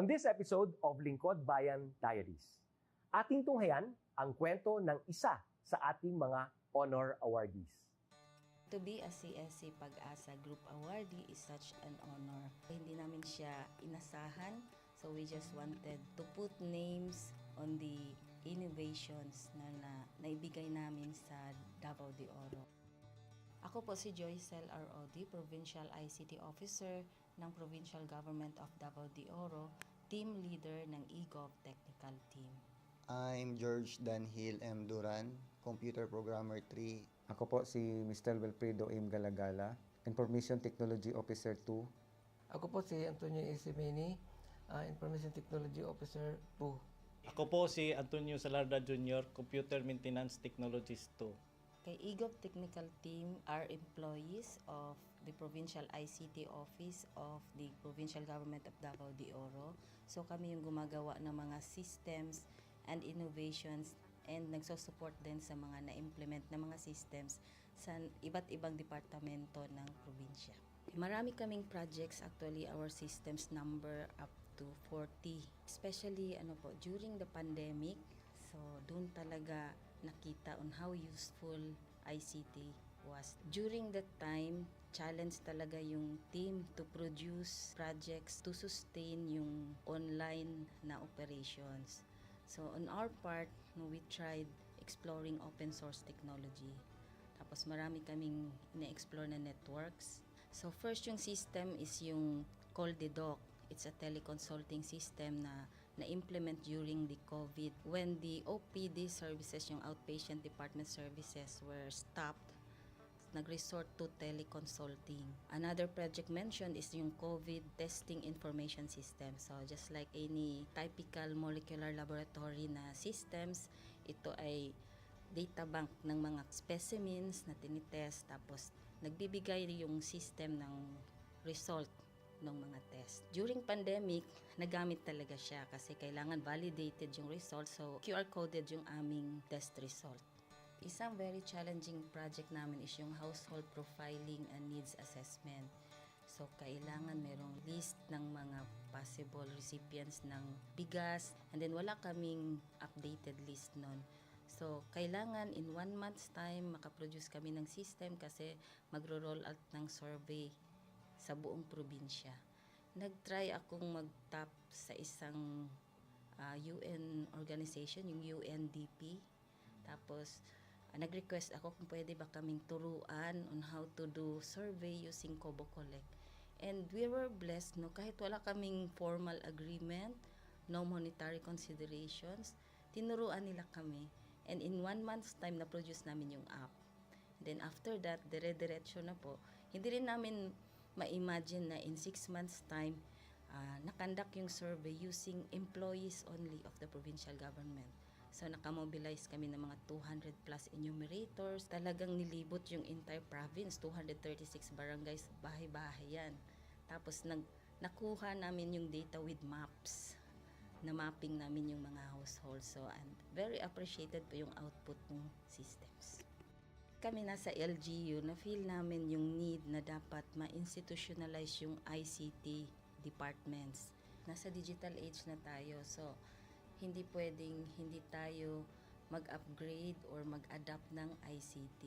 On this episode of Lingkod Bayan Diaries, ating tunghayan ang kwento ng isa sa ating mga honor awardees. To be a CSC Pag-asa Group Awardee is such an honor. Hindi namin siya inasahan, so we just wanted to put names on the innovations na naibigay namin sa Davao de Oro. Ako po si Joycel R. Odi, Provincial ICT Officer ng Provincial Government of Davao de Oro, Team Leader ng eGov Technical Team. I'm George Danhil M. Duran, Computer Programmer 3. Ako po si Mr. Wilfredo M. Galagala, Information Technology Officer 2. Ako po si Antonio Isimeni, Information Technology Officer 2. Ako po si Antonio Salarda Jr., Computer Maintenance Technologist 2. Kay eGov Technical Team are employees of the Provincial ICT Office of the Provincial Government of Davao de Oro. So kami yung gumagawa ng mga systems and innovations and nagsusupport din sa mga na-implement na mga systems sa iba't ibang departamento ng probinsya. Marami kaming projects, actually our systems number up to 40. Especially during the pandemic, so doon talaga nakita on how useful ICT was. During that time, challenge talaga yung team to produce projects to sustain yung online na operations. So on our part, we tried exploring open source technology. Tapos marami kaming ina-explore na networks. So first yung system is yung CallDedoc. It's a teleconsulting system na na-implement during the COVID when the OPD services, yung outpatient department services were stopped. Nag-resort to teleconsulting. Another project mentioned is yung COVID testing information system. So just like any typical molecular laboratory na systems, ito ay data bank ng mga specimens na tinitest, tapos nagbibigay yung system ng result ng mga test. During pandemic, nagamit talaga siya kasi kailangan validated yung result, so QR coded yung aming test result. Isang very challenging project namin is yung household profiling and needs assessment. So, kailangan merong list ng mga possible recipients ng bigas, and then wala kaming updated list nun. So, kailangan in 1 month's time makaproduce kami ng system kasi magro-roll out ng survey sa buong probinsya. Nag-try akong mag-tap sa isang UN organization, yung UNDP. Tapos, nag-request ako kung pwede ba kaming turuan on how to do survey using Kobo Collect. And we were blessed, kahit wala kaming formal agreement, no monetary considerations, tinuruan nila kami. And in 1 month's time, na-produce namin yung app. Then after that, dire-diretso na po. Hindi rin namin ma-imagine na in 6 months' time, nakandak yung survey using employees only of the provincial government. So, nakamobilize kami ng mga 200 plus enumerators. Talagang nilibot yung entire province, 236 barangays, bahay-bahay yan. Tapos, nakuha namin yung data with maps. Na-mapping namin yung mga households. So, and very appreciated po yung output ng systems. Kami nasa LGU, na-feel namin yung need na dapat ma-institutionalize yung ICT departments. Nasa digital age na tayo, so hindi pwedeng hindi tayo mag-upgrade or mag-adapt ng ICT.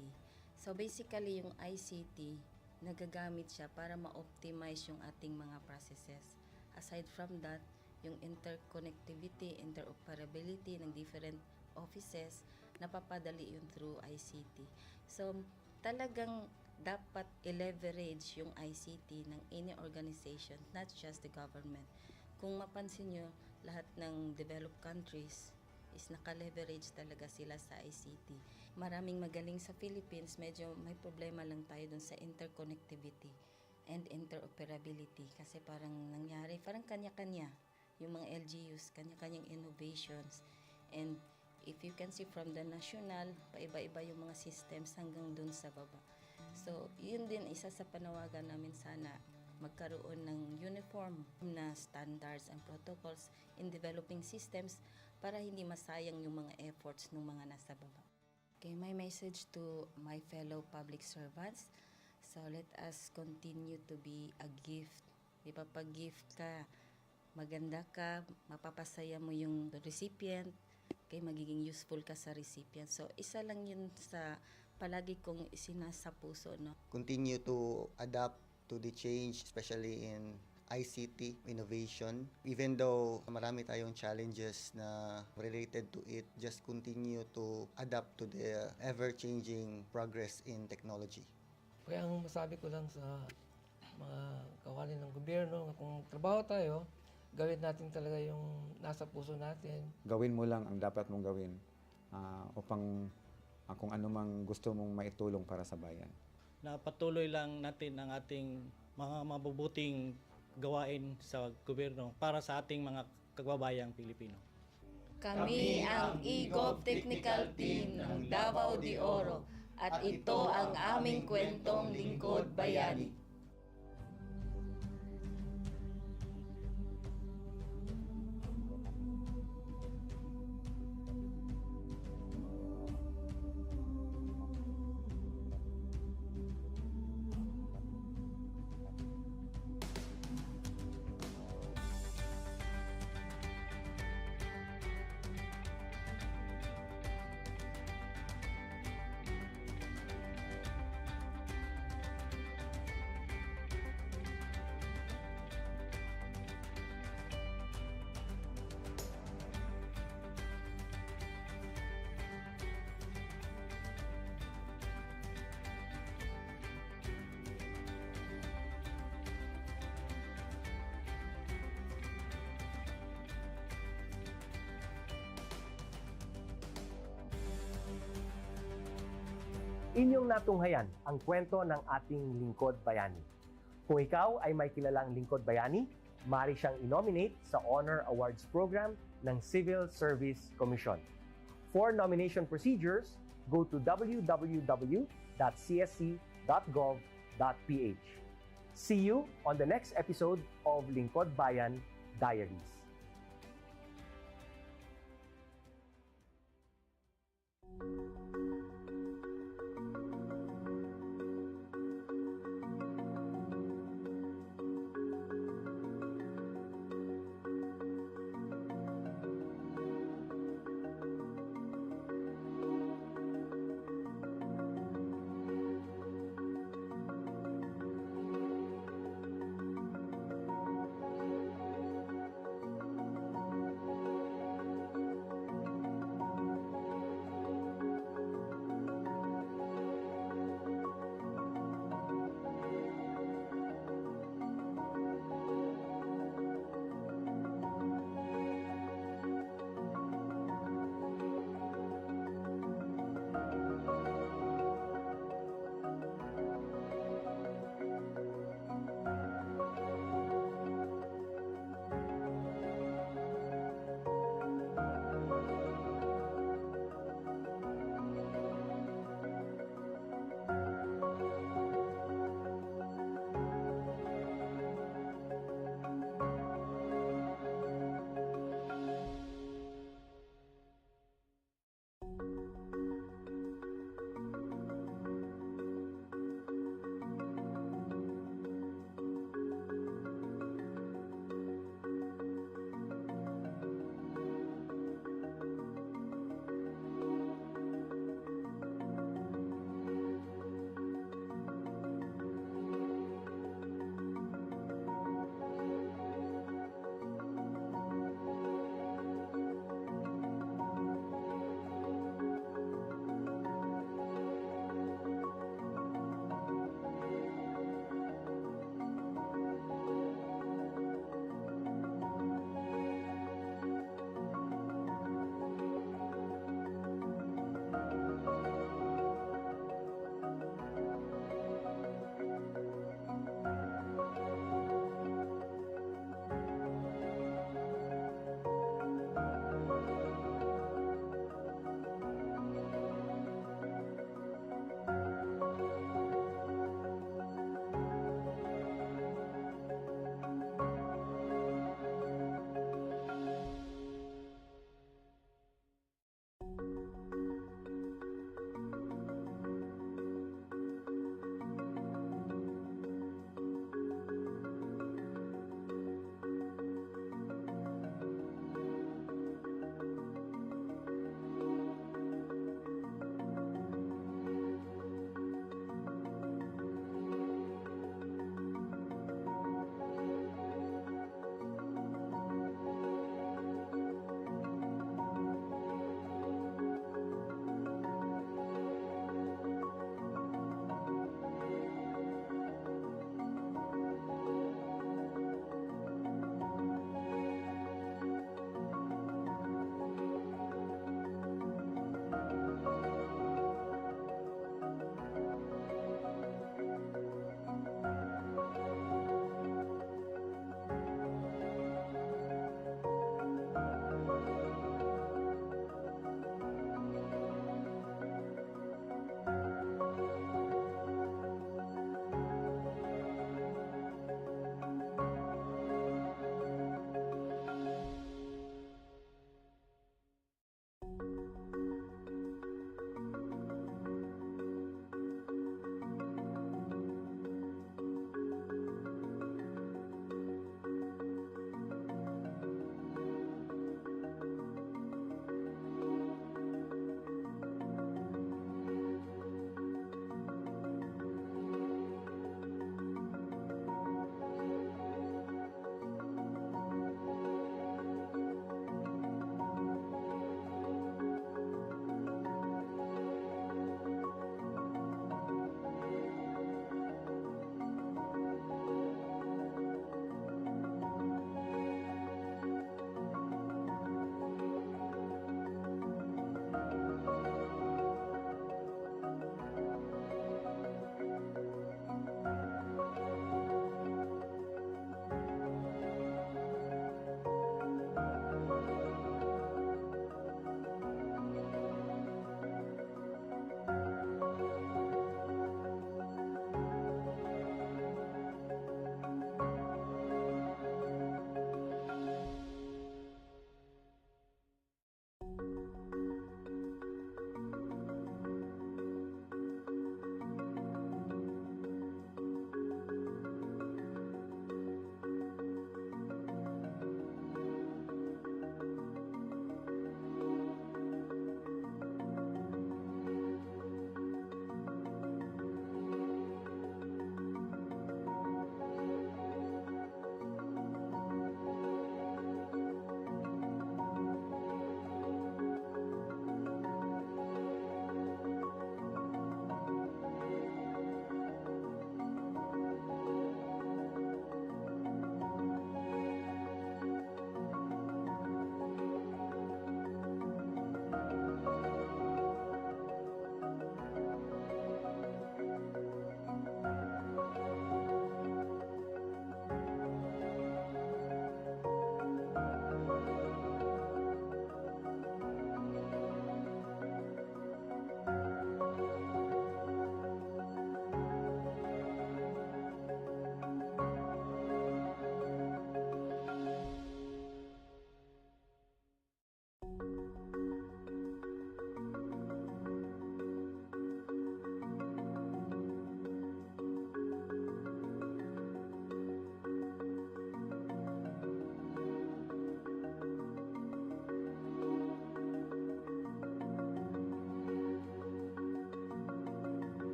So basically, yung ICT, nagagamit siya para ma-optimize yung ating mga processes. Aside from that, yung interconnectivity, interoperability ng different offices, napapadali yun through ICT. So talagang dapat i-leverage yung ICT ng any organization, not just the government. Kung mapansin nyo, lahat ng developed countries is naka-leverage talaga sila sa ICT. Maraming magaling sa Philippines, medyo may problema lang tayo dun sa interconnectivity and interoperability kasi parang nangyari, parang kanya-kanya yung mga LGUs, kanya-kanyang innovations. And if you can see from the national, paiba-iba yung mga systems hanggang dun sa baba. So, yun din isa sa panawagan namin sana magkaroon ng uniform na standards and protocols in developing systems para hindi masayang yung mga efforts ng mga nasa baba. Okay, my message to my fellow public servants, so let us continue to be a gift. Di ba, pag gift ka, maganda ka, mapapasaya mo yung recipient, kay magiging useful ka sa recipient. So, isa lang yun sa palagi kong isinasa puso, no? Continue to adapt to the change, especially in ICT innovation. Even though marami tayong challenges na related to it, just continue to adapt to the ever-changing progress in technology. Kaya ang masabi ko lang sa mga kawani ng gobyerno, kung trabaho tayo, gawin natin talaga yung nasa puso natin. Gawin mo lang ang dapat mong gawin upang kung ano mang gusto mong maitulong para sa bayan. Na patuloy lang natin ang ating mga mabubuting gawain sa gobyerno para sa ating mga kababayang Pilipino. Kami ang EGOV Technical Team ng Davao de Oro at ito ang aming kwentong Lingkod Bayani. Inyong natunghayan ang kwento ng ating lingkod bayani. Kung ikaw ay may kilalang lingkod bayani, maaari siyang i-nominate sa Honor Awards Program ng Civil Service Commission. For nomination procedures, go to www.csc.gov.ph. See you on the next episode of Lingkod Bayan Diaries.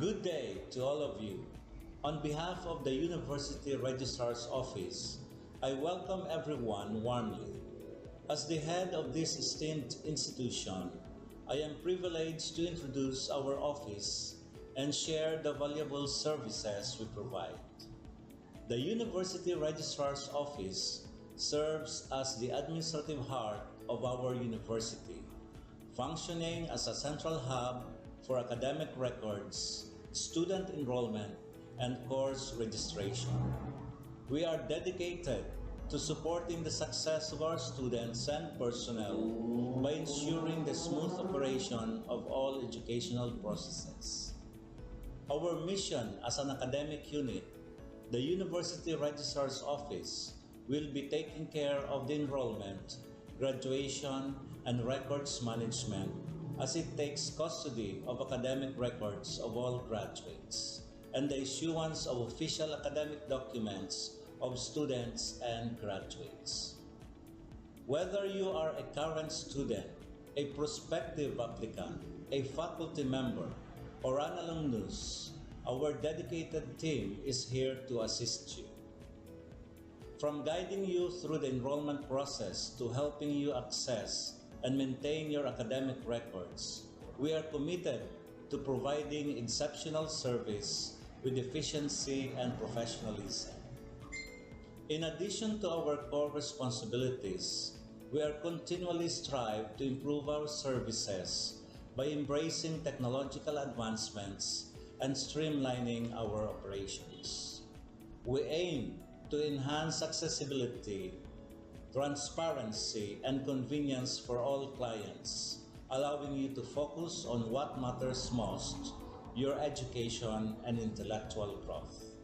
Good day to all of you. On behalf of the University Registrar's Office, I welcome everyone warmly. As the head of this esteemed institution, I am privileged to introduce our office and share the valuable services we provide. The University Registrar's Office serves as the administrative heart of our university, functioning as a central hub for academic records, student enrollment, and course registration. We are dedicated to supporting the success of our students and personnel by ensuring the smooth operation of all educational processes. Our mission as an academic unit, the University Registrar's Office, will be taking care of the enrollment, graduation, and records management as it takes custody of academic records of all graduates and the issuance of official academic documents of students and graduates. Whether you are a current student, a prospective applicant, a faculty member, or an alumnus, our dedicated team is here to assist you. From guiding you through the enrollment process to helping you access and maintain your academic records, we are committed to providing exceptional service with efficiency and professionalism. In addition to our core responsibilities, we are continually strive to improve our services by embracing technological advancements and streamlining our operations. We aim to enhance accessibility, transparency, and convenience for all clients, allowing you to focus on what matters most, your education and intellectual growth.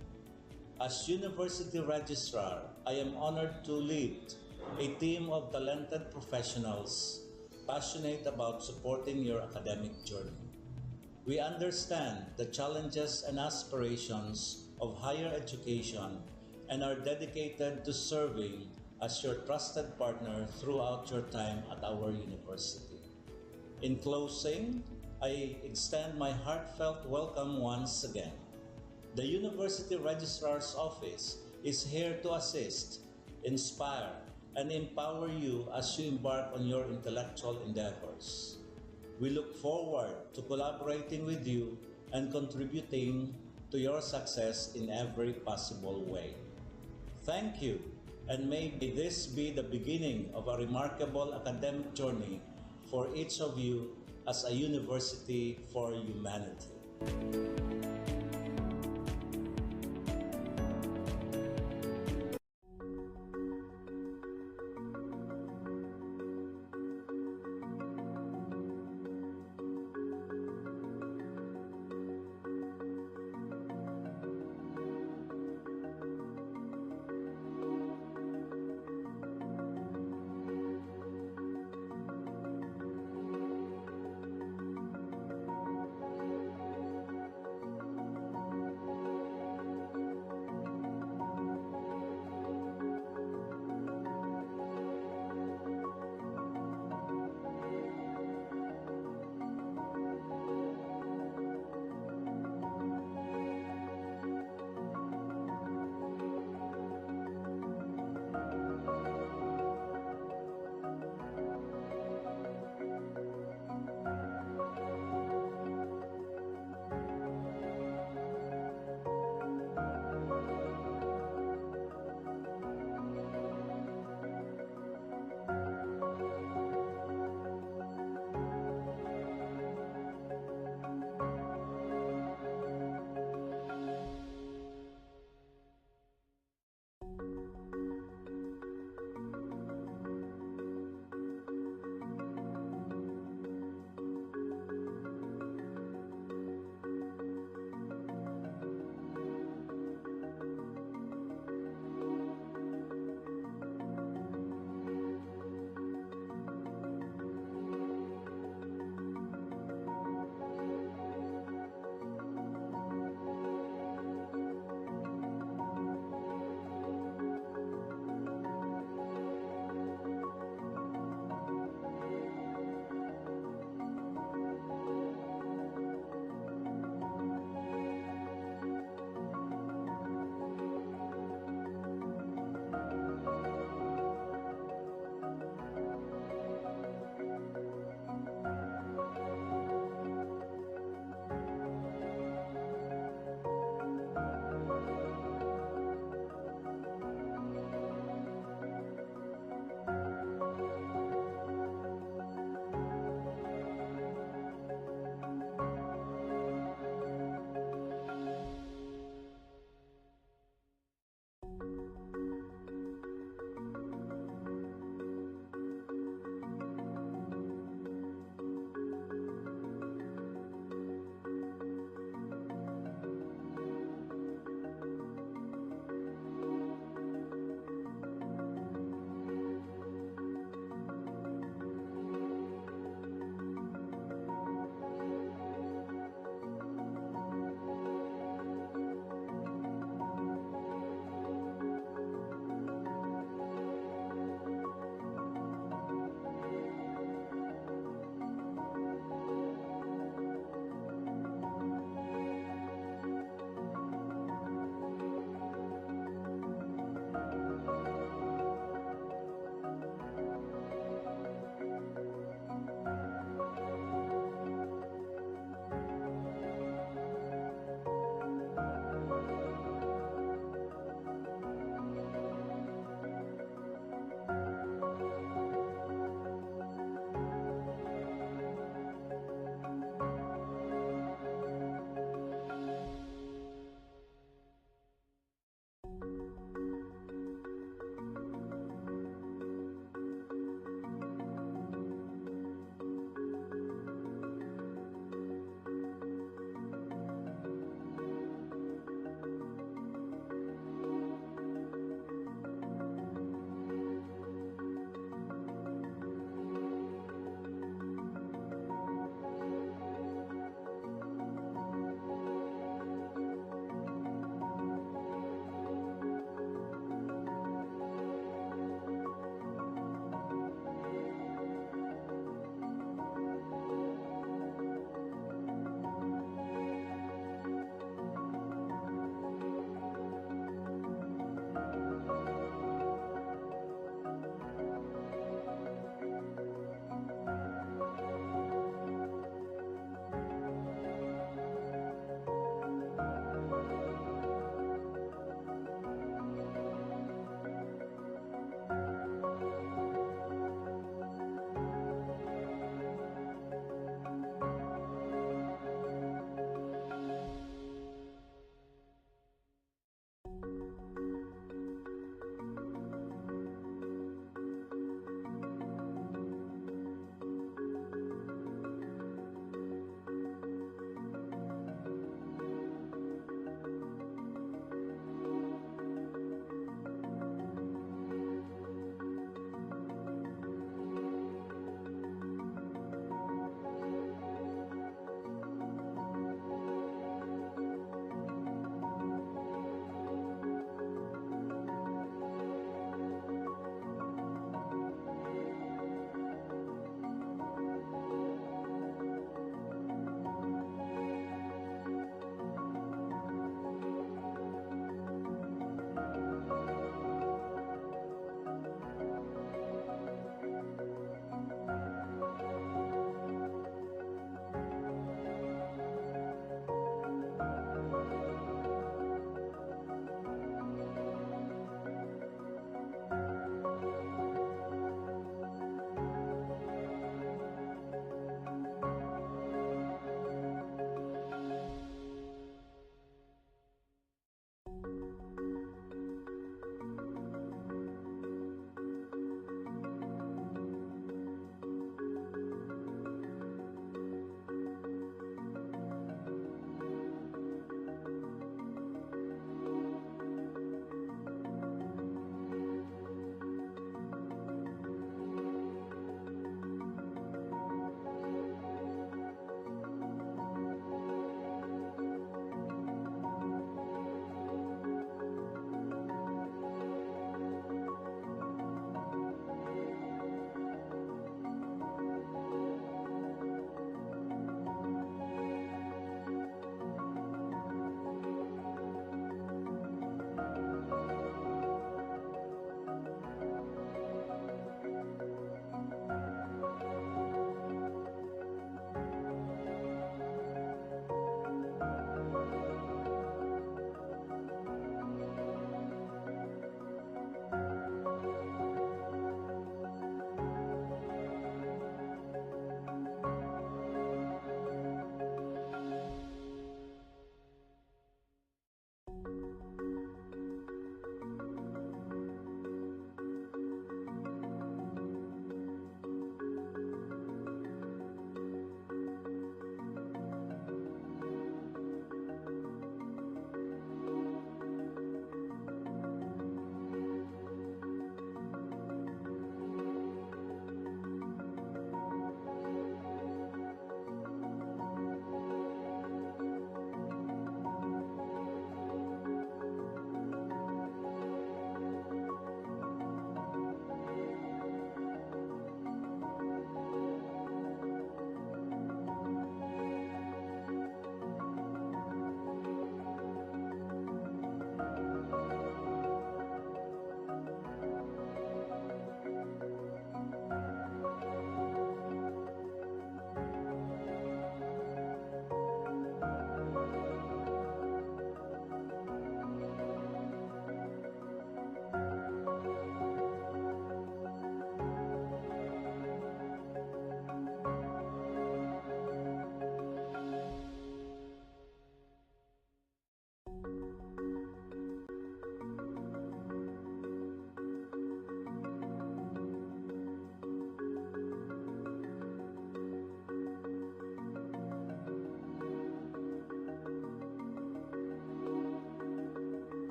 As University Registrar, I am honored to lead a team of talented professionals passionate about supporting your academic journey. We understand the challenges and aspirations of higher education and are dedicated to serving as your trusted partner throughout your time at our university. In closing, I extend my heartfelt welcome once again. The University Registrar's Office is here to assist, inspire, and empower you as you embark on your intellectual endeavors. We look forward to collaborating with you and contributing to your success in every possible way. Thank you, and may this be the beginning of a remarkable academic journey for each of you as a university for humanity.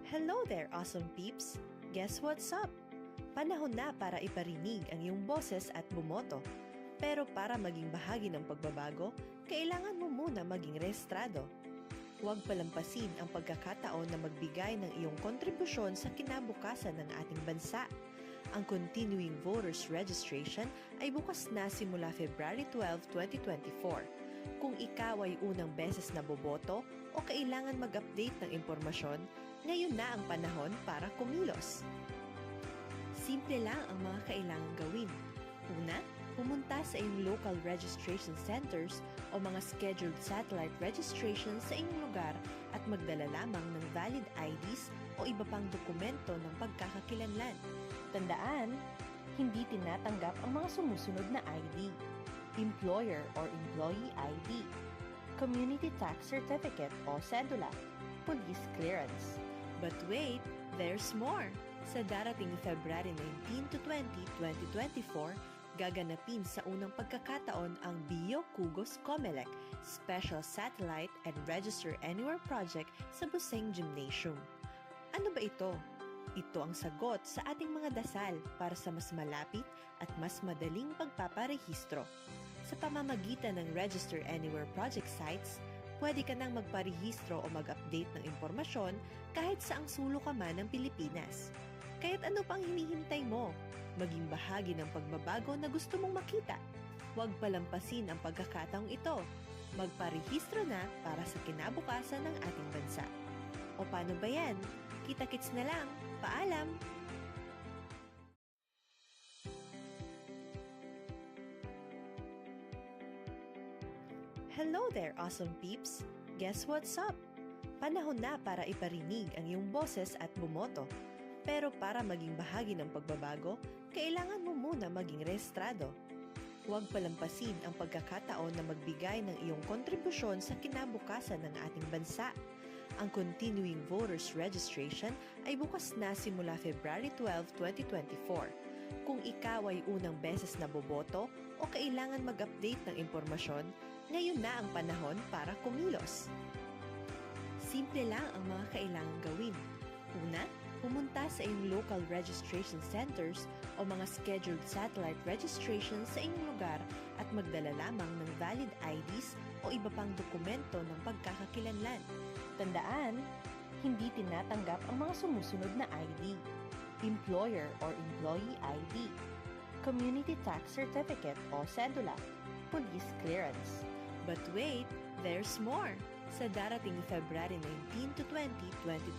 Hello there, awesome peeps! Guess what's up? Panahon na para iparinig ang iyong boses at bumoto. Pero para maging bahagi ng pagbabago, kailangan mo muna maging rehistrado. Huwag palampasin ang pagkakataon na magbigay ng iyong kontribusyon sa kinabukasan ng ating bansa. Ang Continuing Voters Registration ay bukas na simula February 12, 2024. Kung ikaw ay unang beses na boboto o kailangan mag-update ng impormasyon, ngayon na ang panahon para kumilos. Simple lang ang mga kailangang gawin. Una, pumunta sa iyong local registration centers o mga scheduled satellite registration sa inyong lugar at magdala lamang ng valid IDs o iba pang dokumento ng pagkakakilanlan. Tandaan, hindi tinatanggap ang mga sumusunod na ID: Employer or Employee ID, Community Tax Certificate o Cedula, Police Clearance. But wait, there's more! Sa darating February 19 to 20, 2024, gaganapin sa unang pagkakataon ang Bio Kugos Comelec Special Satellite and Register Anywhere Project sa Buseng Gymnasium. Ano ba ito? Ito ang sagot sa ating mga dasal para sa mas malapit at mas madaling pagpaparehistro. Sa pamamagitan ng Register Anywhere Project sites, pwede ka nang magparehistro o mag-update ng impormasyon kahit saang sulok ka man ng Pilipinas. Kaya't ano pang hinihintay mo? Maging bahagi ng pagbabago na gusto mong makita. Huwag palampasin ang pagkakataong ito. Magparehistro na para sa kinabukasan ng ating bansa. O paano ba yan? Kita-kits na lang. Paalam! Hello there, awesome peeps! Guess what's up? Panahon na para iparinig ang iyong boses at bumoto. Pero para maging bahagi ng pagbabago, kailangan mo muna maging rehistrado. Huwag palampasin ang pagkakataon na magbigay ng iyong kontribusyon sa kinabukasan ng ating bansa. Ang Continuing Voters Registration ay bukas na simula February 12, 2024. Kung ikaw ay unang beses na boboto o kailangan mag-update ng impormasyon, ngayon na ang panahon para kumilos. Simple lang ang mga kailangang gawin. Una, pumunta sa iyong local registration centers o mga scheduled satellite registration sa inyong lugar at magdala lamang ng valid IDs o iba pang dokumento ng pagkakakilanlan. Tandaan, hindi tinatanggap ang mga sumusunod na ID: Employer or Employee ID, Community Tax Certificate o Cedula, Police Clearance. But wait, there's more! Sa darating February 19 to 20,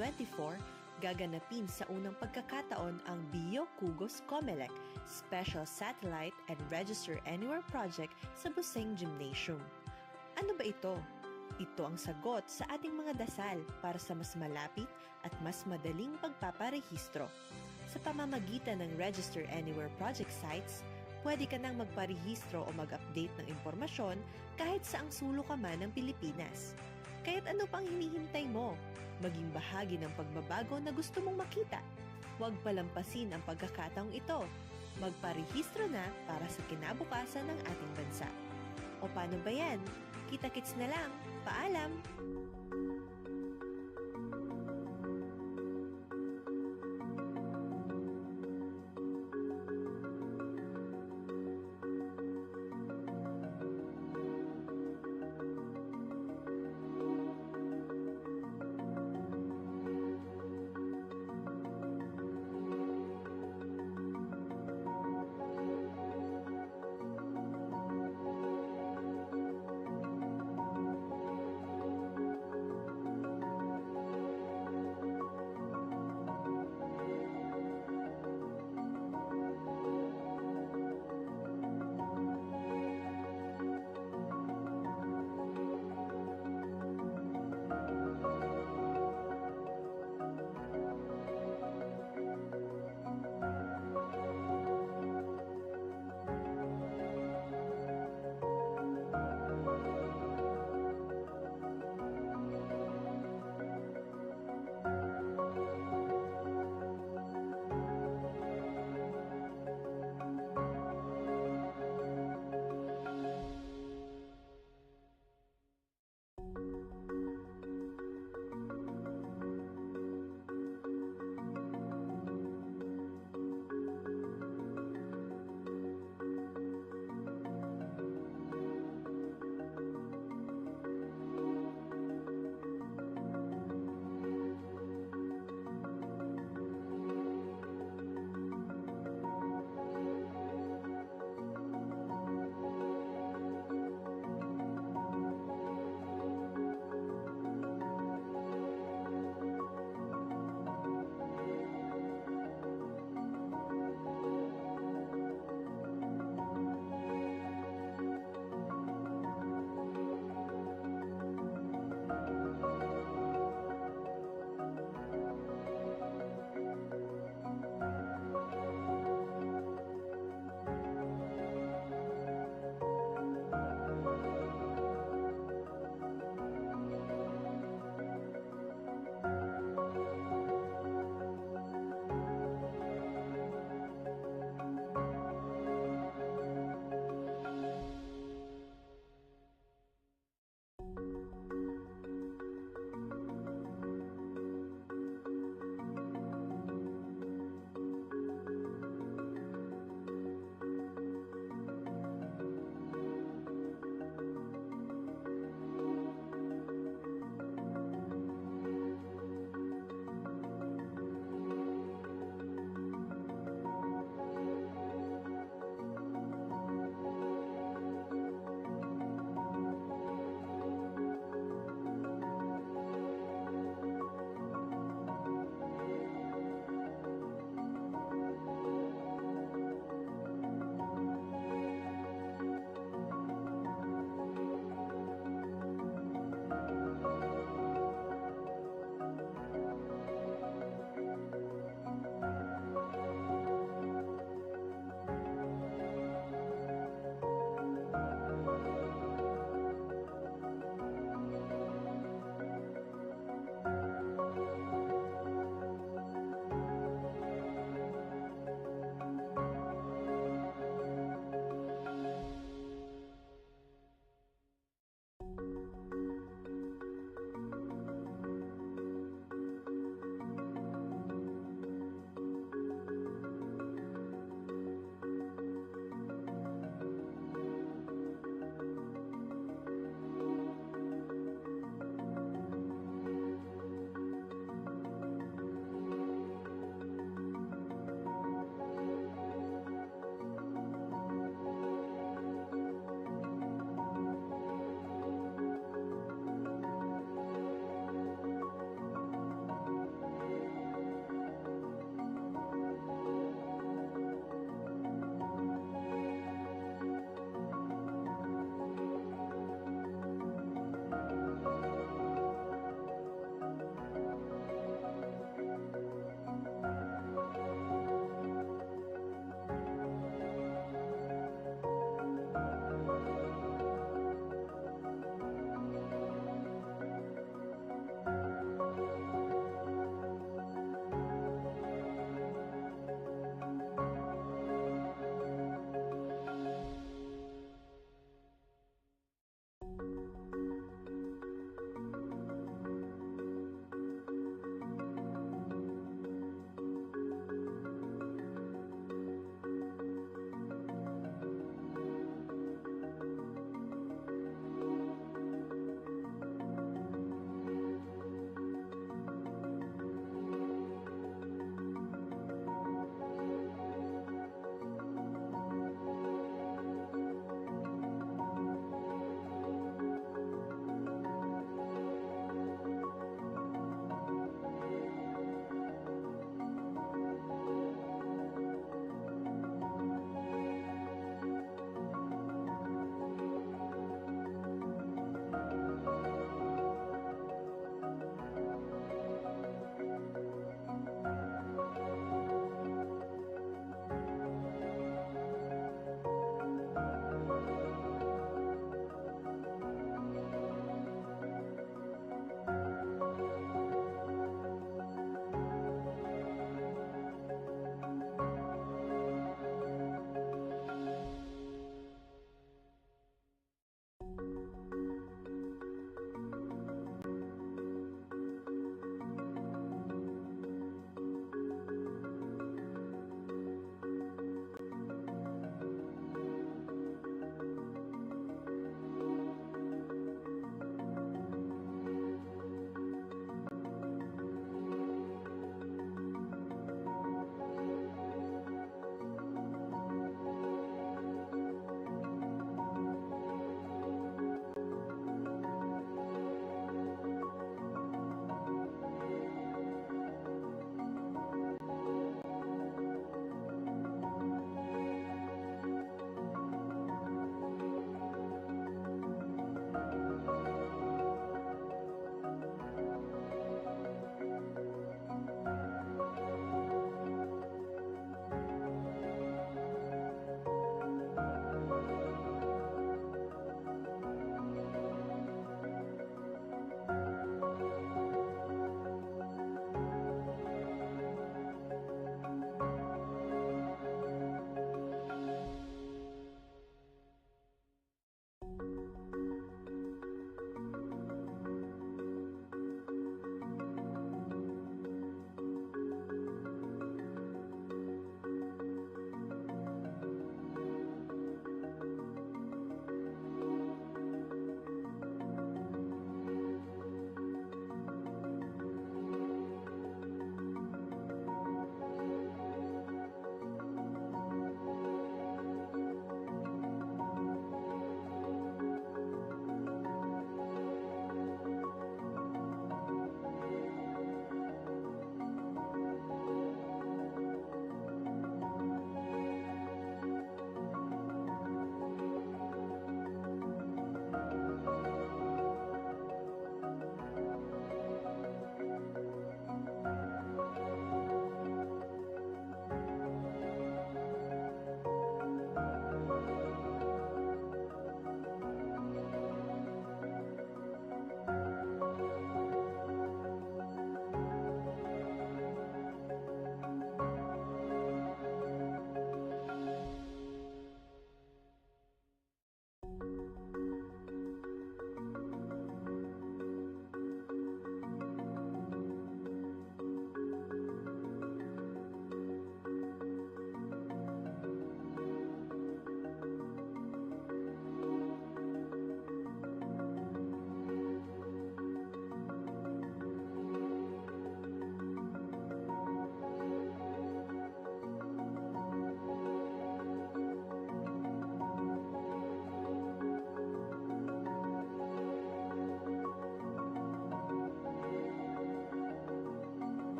2024, gaganapin sa unang pagkakataon ang Bio Kugos Comelec Special Satellite and Register Anywhere Project sa Buseng Gymnasium. Ano ba ito? Ito ang sagot sa ating mga dasal para sa mas malapit at mas madaling pagpaparehistro. Sa pamamagitan ng Register Anywhere Project sites, pwede ka nang magparehistro o mag-update ng impormasyon kahit saang sulok ka man ng Pilipinas. Kaya't ano pang hinihintay mo? Maging bahagi ng pagbabago na gusto mong makita. Huwag palampasin ang pagkakataong ito. Magparehistro na para sa kinabukasan ng ating bansa. O paano ba yan? Kita-kits na lang. Paalam!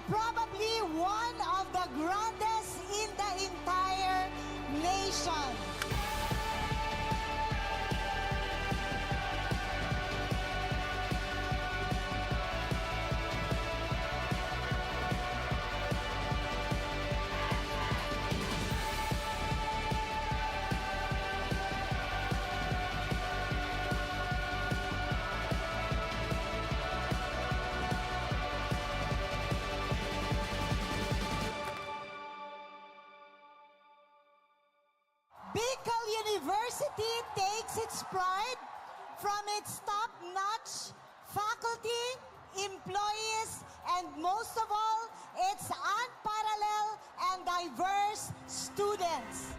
probably one of the grandest in the entire nation. Bicol University takes its pride from its top-notch faculty, employees, and most of all, its unparalleled and diverse students.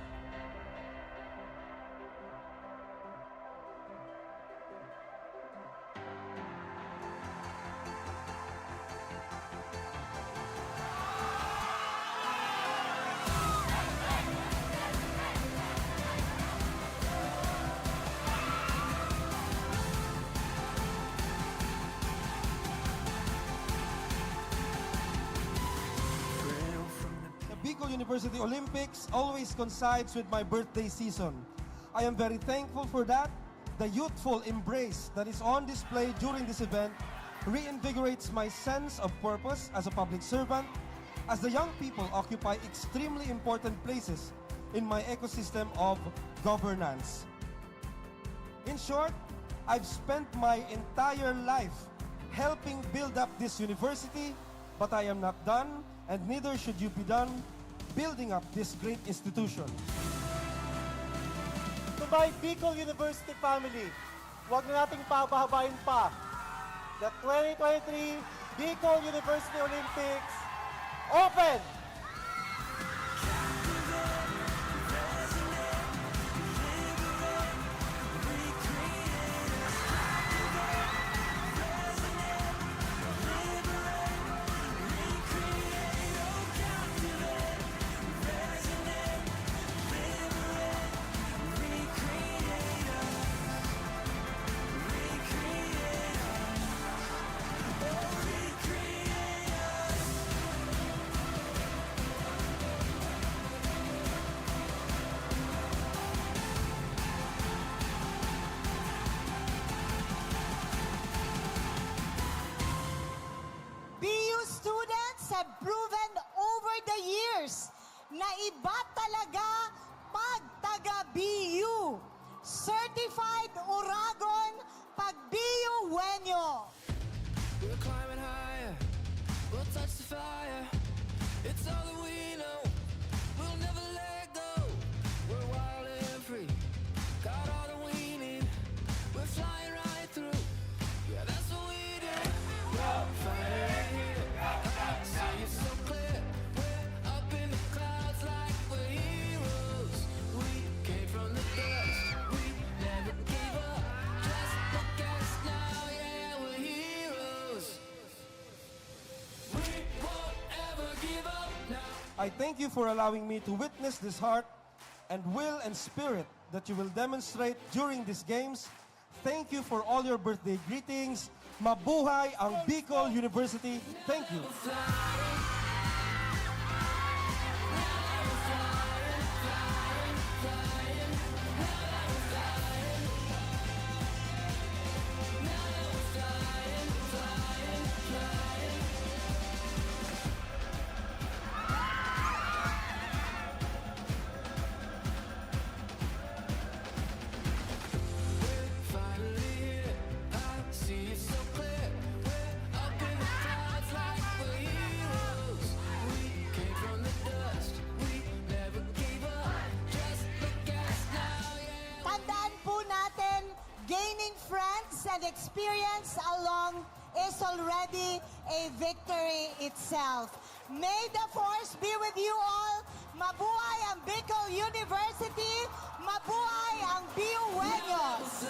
The Bicol University Olympics always coincides with my birthday season. I am very thankful for that. The youthful embrace that is on display during this event reinvigorates my sense of purpose as a public servant, as the young people occupy extremely important places in my ecosystem of governance. In short, I've spent my entire life helping build up this university, but I am not done, and neither should you be done building up this great institution. To my Bicol University family, huwag na nating pabahabain pa. The 2023 Bicol University Olympics open! BU students have proven over the years na iba talaga pag taga-BU. Certified Uragon pag BU Wenyo. We're climbing higher, we'll touch the fire. It's all that we know, we'll never let go. We're wild and free, got all that we need. We're flying right through, yeah, that's what we do. We're fighting here, I see it so clear. We're up in the clouds like we're heroes. We came from the dust, we never gave up. Just look at us now, yeah, we're heroes. We won't ever give up now. I thank you for allowing me to witness this heart and will and spirit that you will demonstrate during these games. Thank you for all your birthday greetings. Mabuhay ang Bicol University. Thank you. Finally here, I see it so clear. We're up in the clouds like we're heroes. We came from the dust, we never gave up. Just look at us now, yeah. Tandaan po natin, gaining friends and experience along is already a victory itself. May the force be with you all. Mabuhay ang Bicol University. Mabuhay ang BU Wenyos.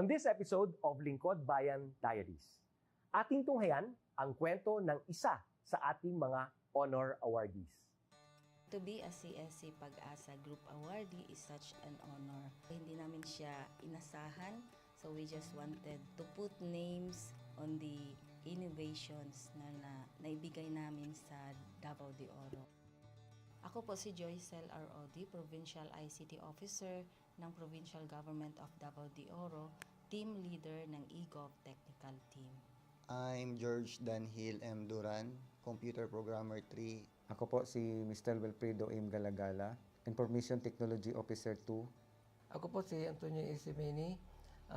On this episode of Lingkod Bayan Diaries, ating tunghayan ang kwento ng isa sa ating mga honor awardees. To be a CSC Pag-asa Group Awardee is such an honor. Hindi namin siya inasahan, so we just wanted to put names on the innovations na naibigay namin sa Davao de Oro. Ako po si Joycel R. Odi, Provincial ICT Officer ng Provincial Government of Davao de Oro, Team Leader ng eGov Technical Team. I'm George Danhil M. Duran, Computer Programmer 3. Ako po si Mr. Wilfredo M. Galagala, Information Technology Officer 2. Ako po si Antonio Isimeni,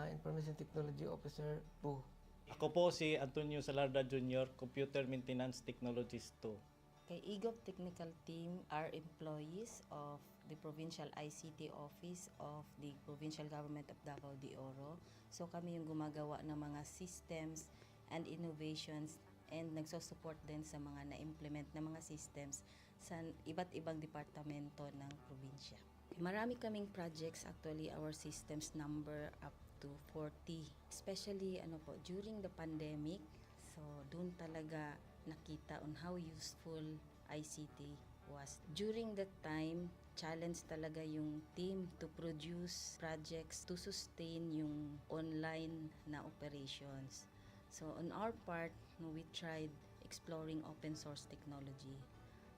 Information Technology Officer 2. Ako po si Antonio Salarda Jr., Computer Maintenance Technologist 2. Kay eGov Technical Team are employees of the Provincial ICT Office of the Provincial Government of Davao de Oro. So kami yung gumagawa ng mga systems and innovations and nagsusupport din sa mga na-implement na mga systems sa iba't ibang departamento ng probinsya. Marami kaming projects, actually our systems number up to 40. Especially during the pandemic, so doon talaga nakita on how useful ICT was. During that time, challenge talaga yung team to produce projects to sustain yung online na operations. So on our part, we tried exploring open source technology.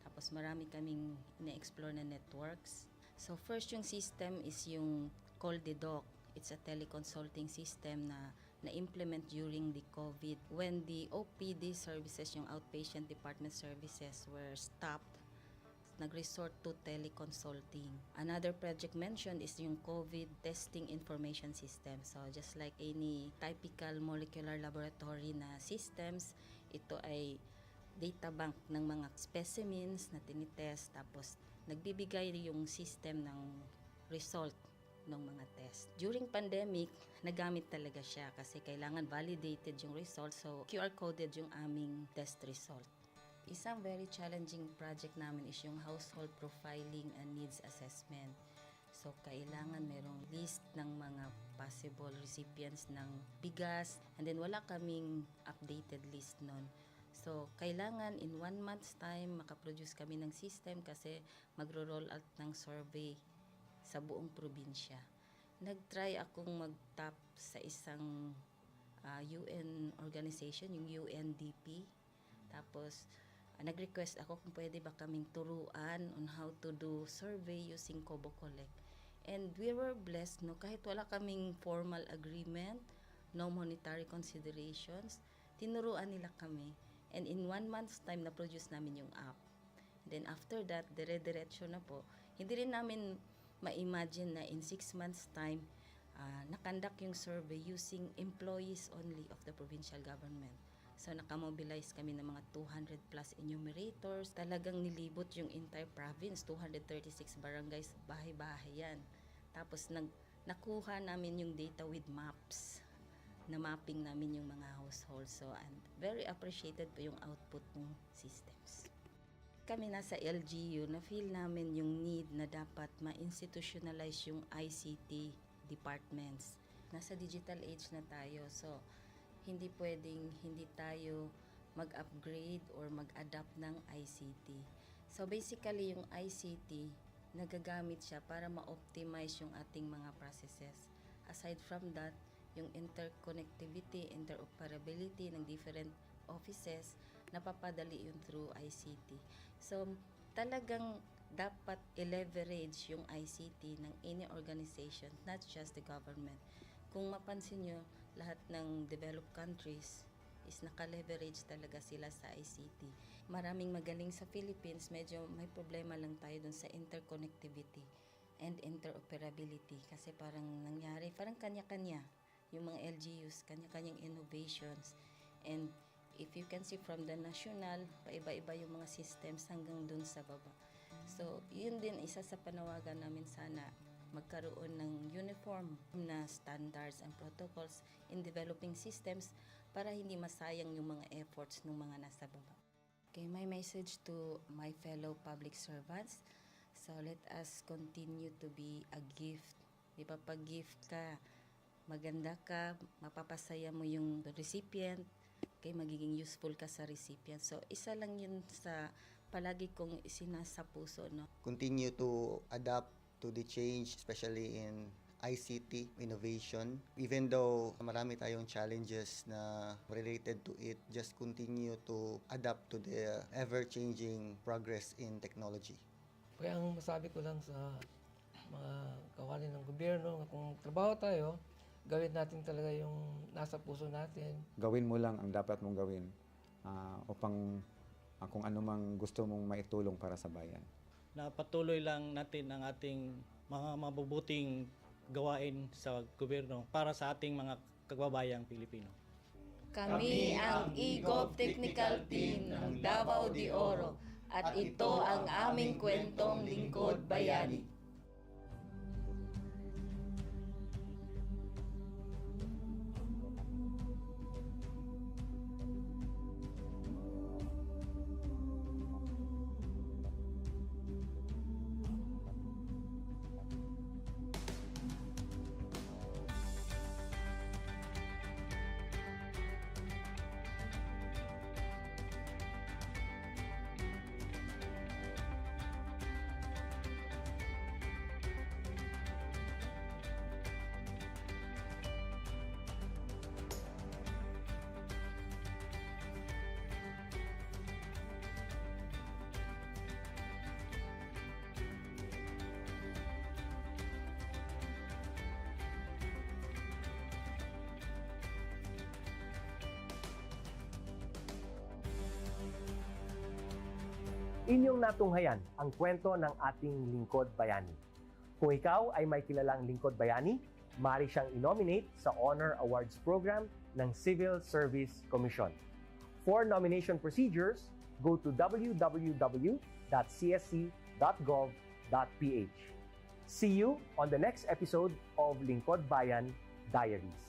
Tapos marami kaming ina-explore na networks. So first yung system is yung CallDedoc. It's a teleconsulting system na na-implement during the COVID when the OPD services, yung outpatient department services were stopped. Nag-resort to teleconsulting. Another project mentioned is yung COVID testing information system. So just like any typical molecular laboratory na systems, ito ay data bank ng mga specimens na tinitest, tapos nagbibigay yung system ng result ng mga test. During pandemic, nagamit talaga siya kasi kailangan validated yung result. So QR coded yung aming test result. Isang very challenging project namin is yung household profiling and needs assessment. So, kailangan merong list ng mga possible recipients ng bigas, and then wala kaming updated list nun. So, kailangan in 1 month's time makaproduce kami ng system kasi magro-roll out ng survey sa buong probinsya. Nag-try akong mag-tap sa isang UN organization, yung UNDP. Tapos, nag-request ako kung pwede ba kaming turuan on how to do survey using Kobo Collect. And we were blessed, kahit wala kaming formal agreement, no monetary considerations, tinuruan nila kami. And in 1 month's time, na-produce namin yung app. And then after that, dire-diretso na po. Hindi rin namin ma-imagine na in 6 months' time, nakandak yung survey using employees only of the provincial government. So, nakamobilize kami ng mga 200 plus enumerators. Talagang nilibot yung entire province, 236 barangays, bahay-bahay yan. Tapos, nakuha namin yung data with maps. Na mapping namin yung mga households. So, and very appreciated po yung output ng systems. Kami nasa LGU, na-feel namin yung need na dapat ma-institutionalize yung ICT departments. Nasa digital age na tayo, so hindi pwedeng hindi tayo mag-upgrade or mag-adapt ng ICT. So basically, yung ICT, nagagamit siya para ma-optimize yung ating mga processes. Aside from that, yung interconnectivity, interoperability ng different offices, napapadali yun through ICT. So talagang dapat i-leverage yung ICT ng any organization, not just the government. Kung mapansin nyo, lahat ng developed countries is naka-leverage talaga sila sa ICT. Maraming magaling sa Philippines, medyo may problema lang tayo dun sa interconnectivity and interoperability kasi parang nangyari, parang kanya-kanya yung mga LGUs, kanya-kanyang innovations. And if you can see from the national, paiba-iba yung mga systems hanggang dun sa baba. So, yun din isa sa panawagan namin sana magkaroon ng uniform na standards and protocols in developing systems para hindi masayang yung mga efforts ng mga nasa baba. Okay, my message to my fellow public servants, so let us continue to be a gift. Di ba, pag gift ka, maganda ka, mapapasaya mo yung recipient, kay magiging useful ka sa recipient. So, isa lang yun sa palagi kong isinasa puso, no? Continue to adapt to the change, especially in ICT innovation. Even though marami tayong challenges na related to it, just continue to adapt to the ever-changing progress in technology. Kaya ang masabi ko lang sa mga kawani ng gobyerno, kung trabaho tayo, gawin natin talaga yung nasa puso natin. Gawin mo lang ang dapat mong gawin upang kung ano mang gusto mong maitulong para sa bayan. Na patuloy lang natin ang ating mga mabubuting gawain sa gobyerno para sa ating mga kababayang Pilipino. Kami ang EGOV Technical Team ng Davao de Oro at ito ang aming kwentong Lingkod Bayani. Inyong natunghayan ang kwento ng ating lingkod bayani. Kung ikaw ay may kilalang lingkod bayani, maaari siyang i-nominate sa Honor Awards Program ng Civil Service Commission. For nomination procedures, go to www.csc.gov.ph. See you on the next episode of Lingkod Bayan Diaries.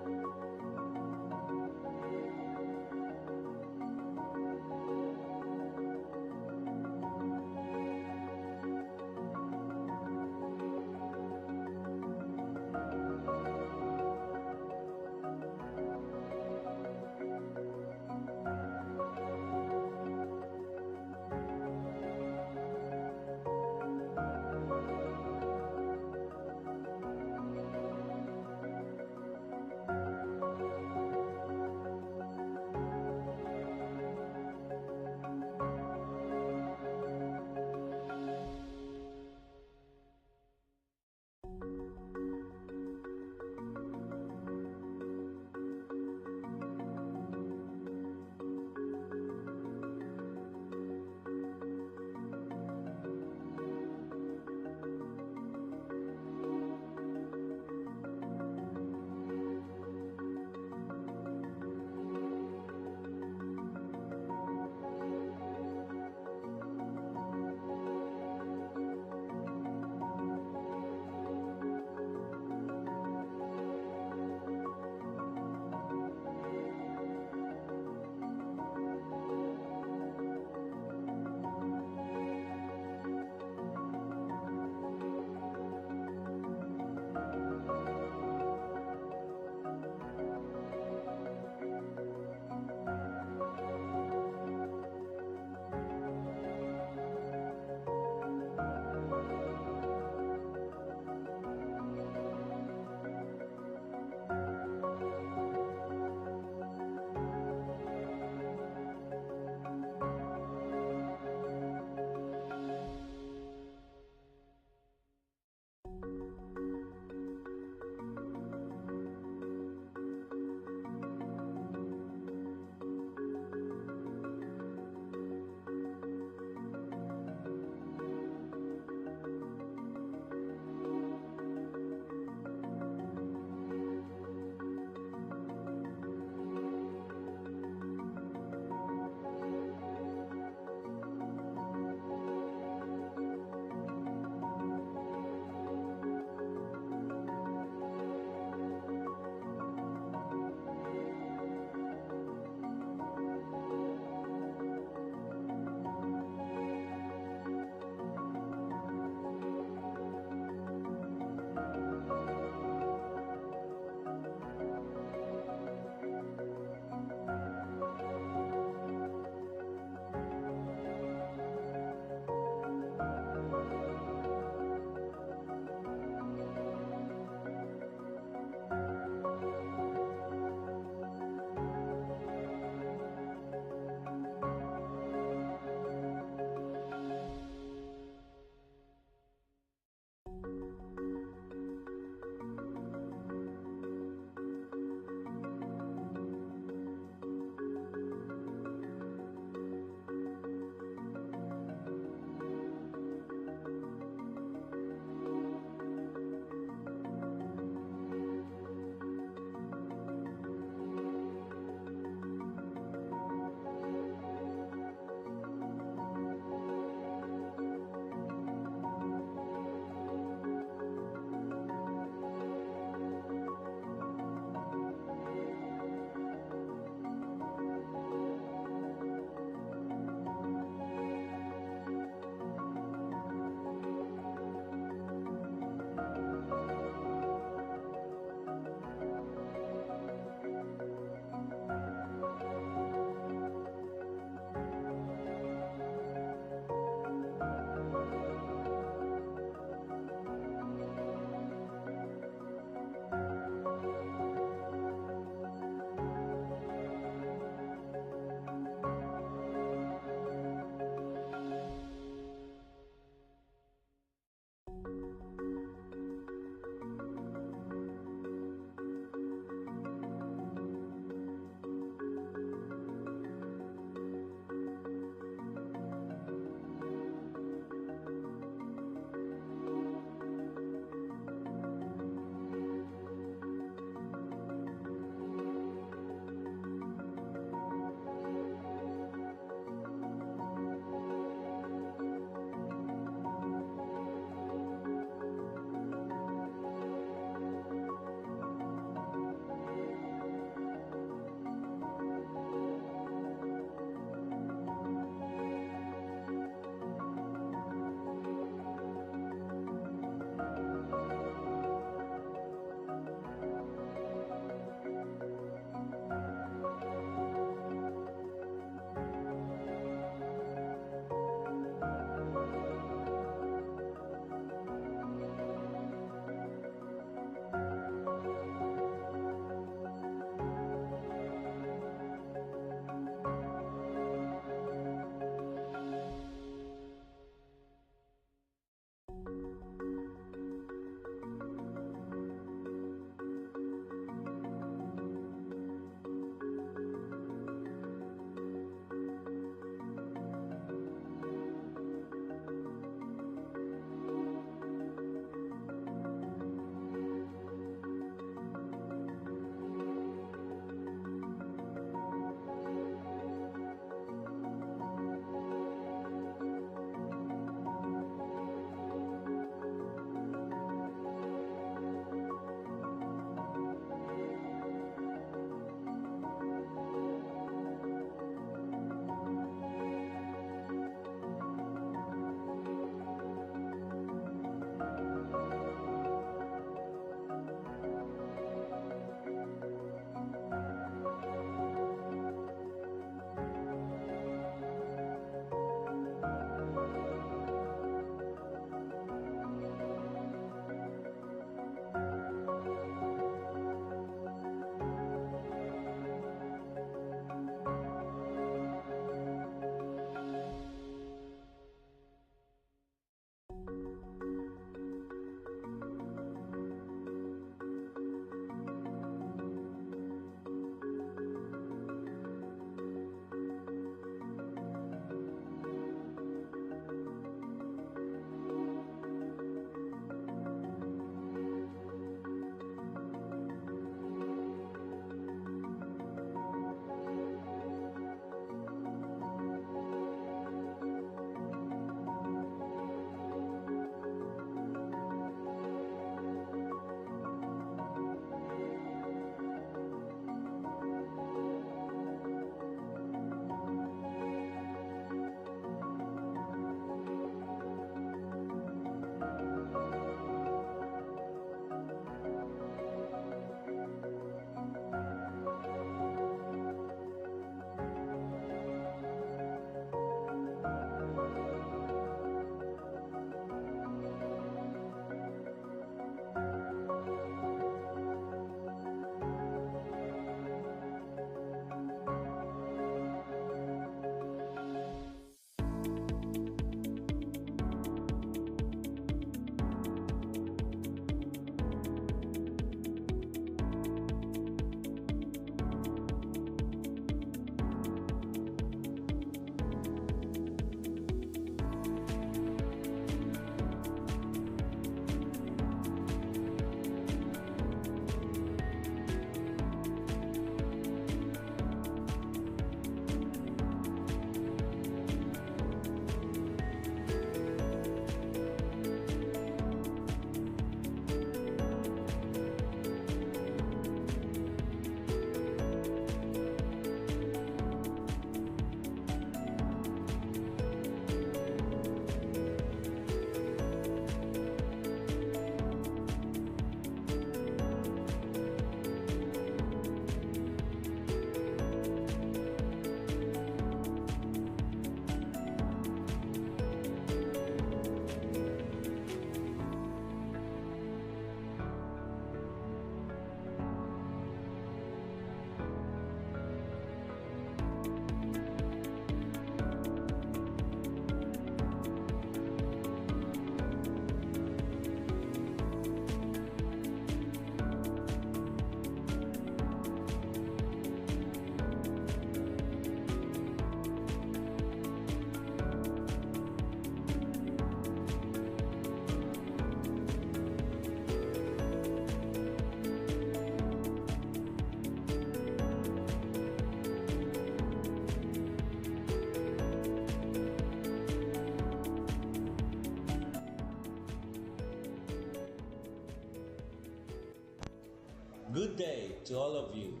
Good day to all of you.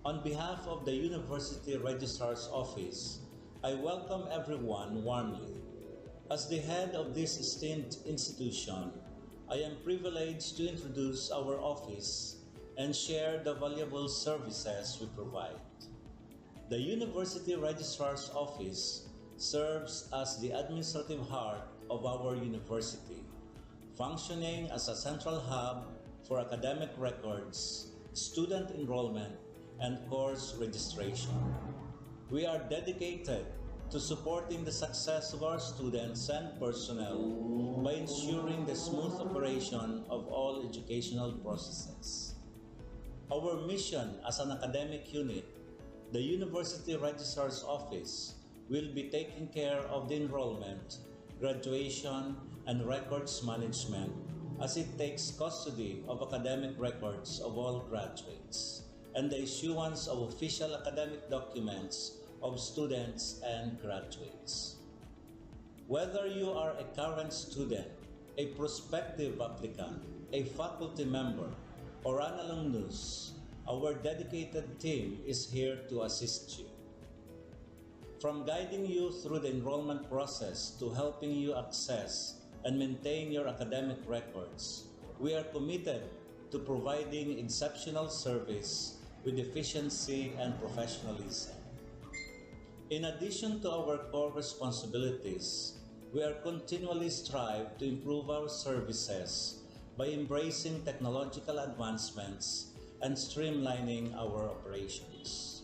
On behalf of the University Registrar's Office, I welcome everyone warmly. As the head of this esteemed institution, I am privileged to introduce our office and share the valuable services we provide. The University Registrar's Office serves as the administrative heart of our university, functioning as a central hub for academic records, student enrollment, and course registration. We are dedicated to supporting the success of our students and personnel by ensuring the smooth operation of all educational processes. Our mission as an academic unit, the University Registrar's Office, will be taking care of the enrollment, graduation, and records management as it takes custody of academic records of all graduates and the issuance of official academic documents of students and graduates. Whether you are a current student, a prospective applicant, a faculty member, or an alumnus, our dedicated team is here to assist you. From guiding you through the enrollment process to helping you access and maintain your academic records, we are committed to providing exceptional service with efficiency and professionalism. In addition to our core responsibilities, we are continually strive to improve our services by embracing technological advancements and streamlining our operations.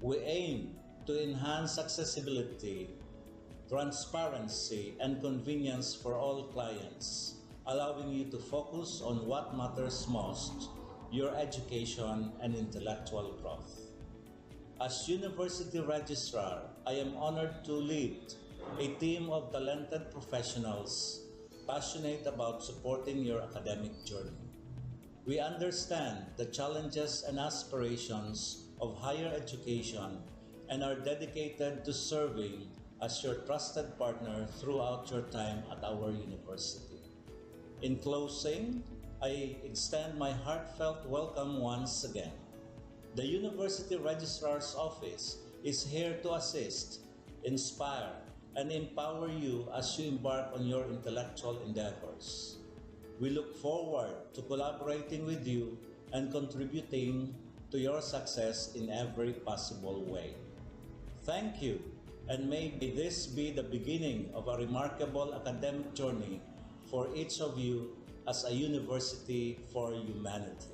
We aim to enhance accessibility, transparency, and convenience for all clients, allowing you to focus on what matters most, your education and intellectual growth. As University Registrar, I am honored to lead a team of talented professionals passionate about supporting your academic journey. We understand the challenges and aspirations of higher education and are dedicated to serving as your trusted partner throughout your time at our university. In closing, I extend my heartfelt welcome once again. The University Registrar's Office is here to assist, inspire, and empower you as you embark on your intellectual endeavors. We look forward to collaborating with you and contributing to your success in every possible way. Thank you, and may this be the beginning of a remarkable academic journey for each of you as a university for humanity.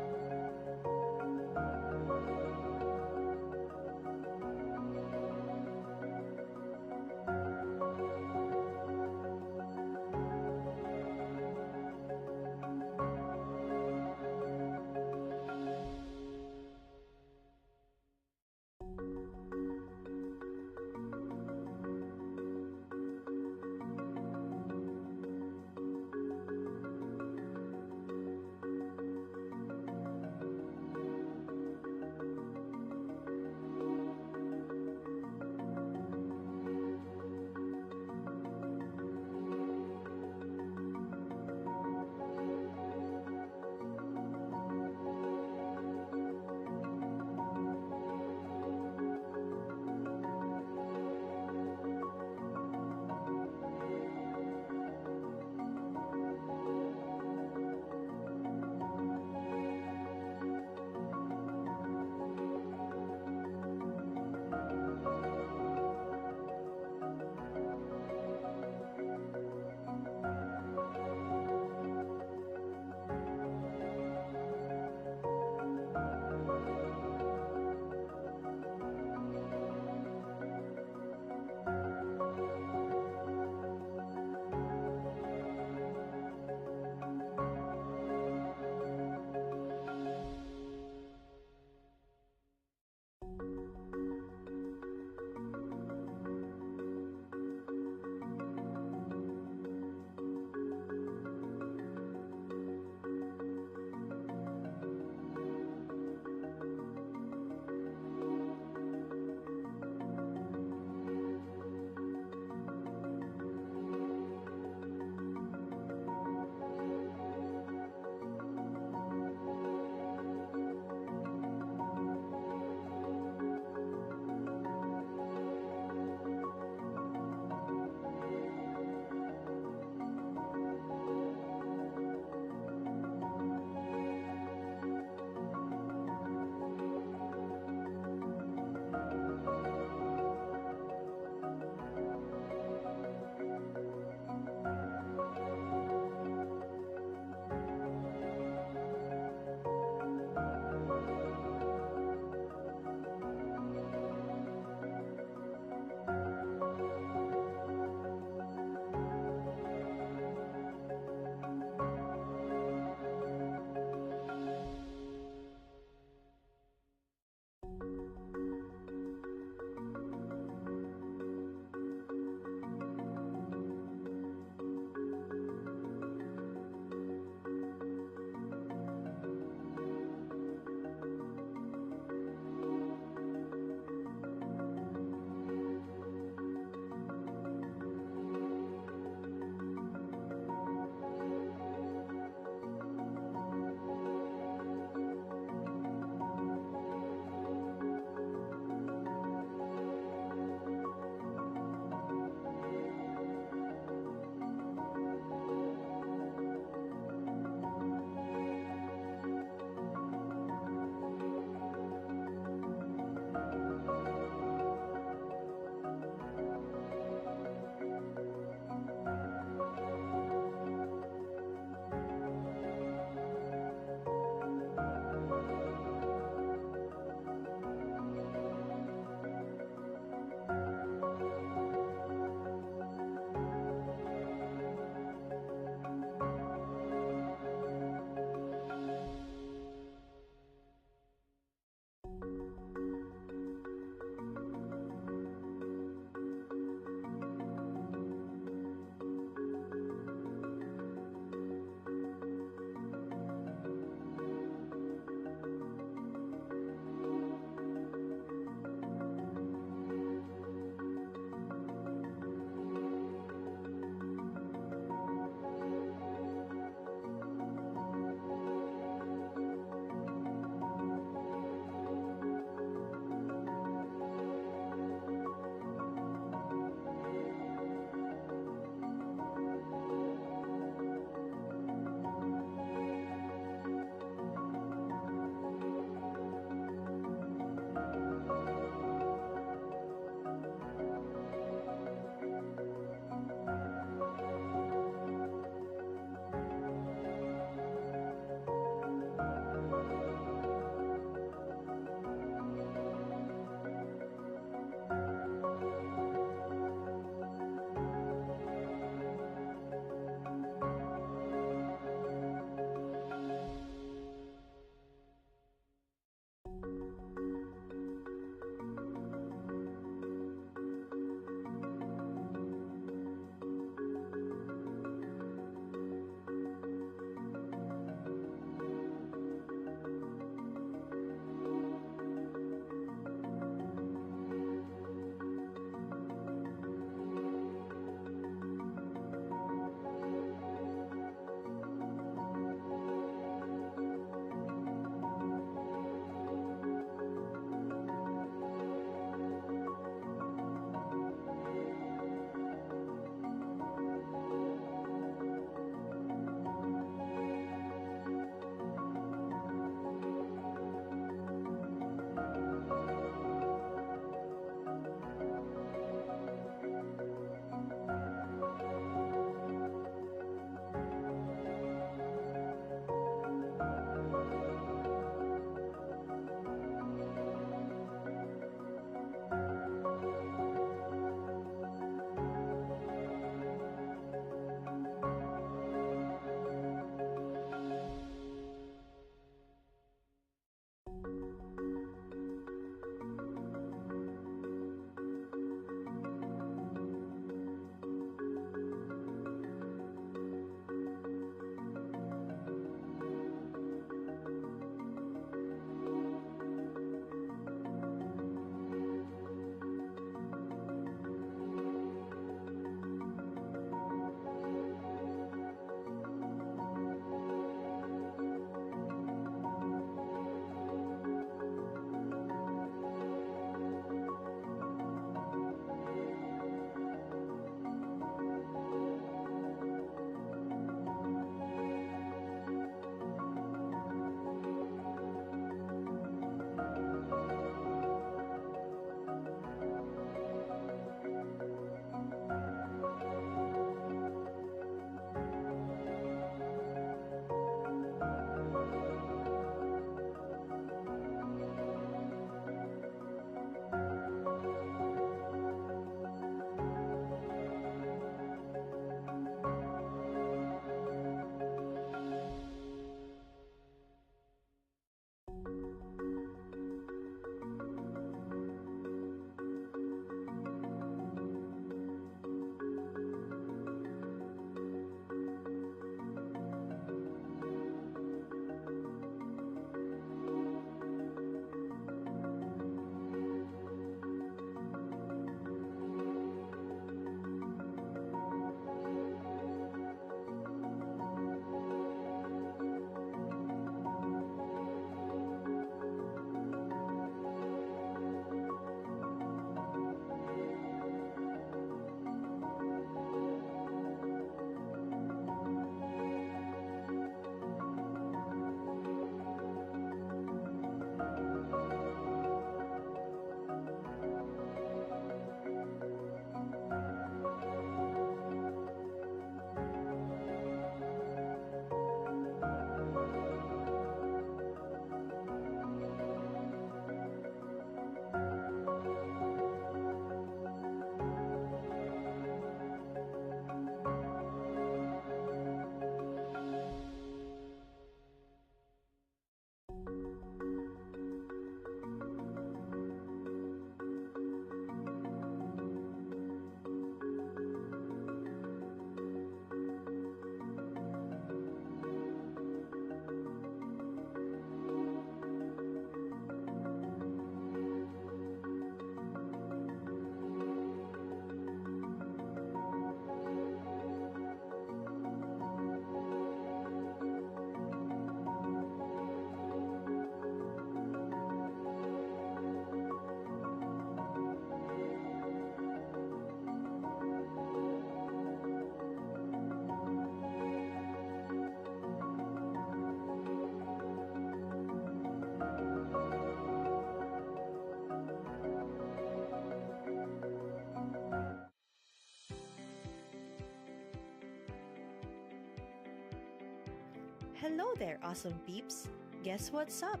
Hello there, awesome peeps! Guess what's up?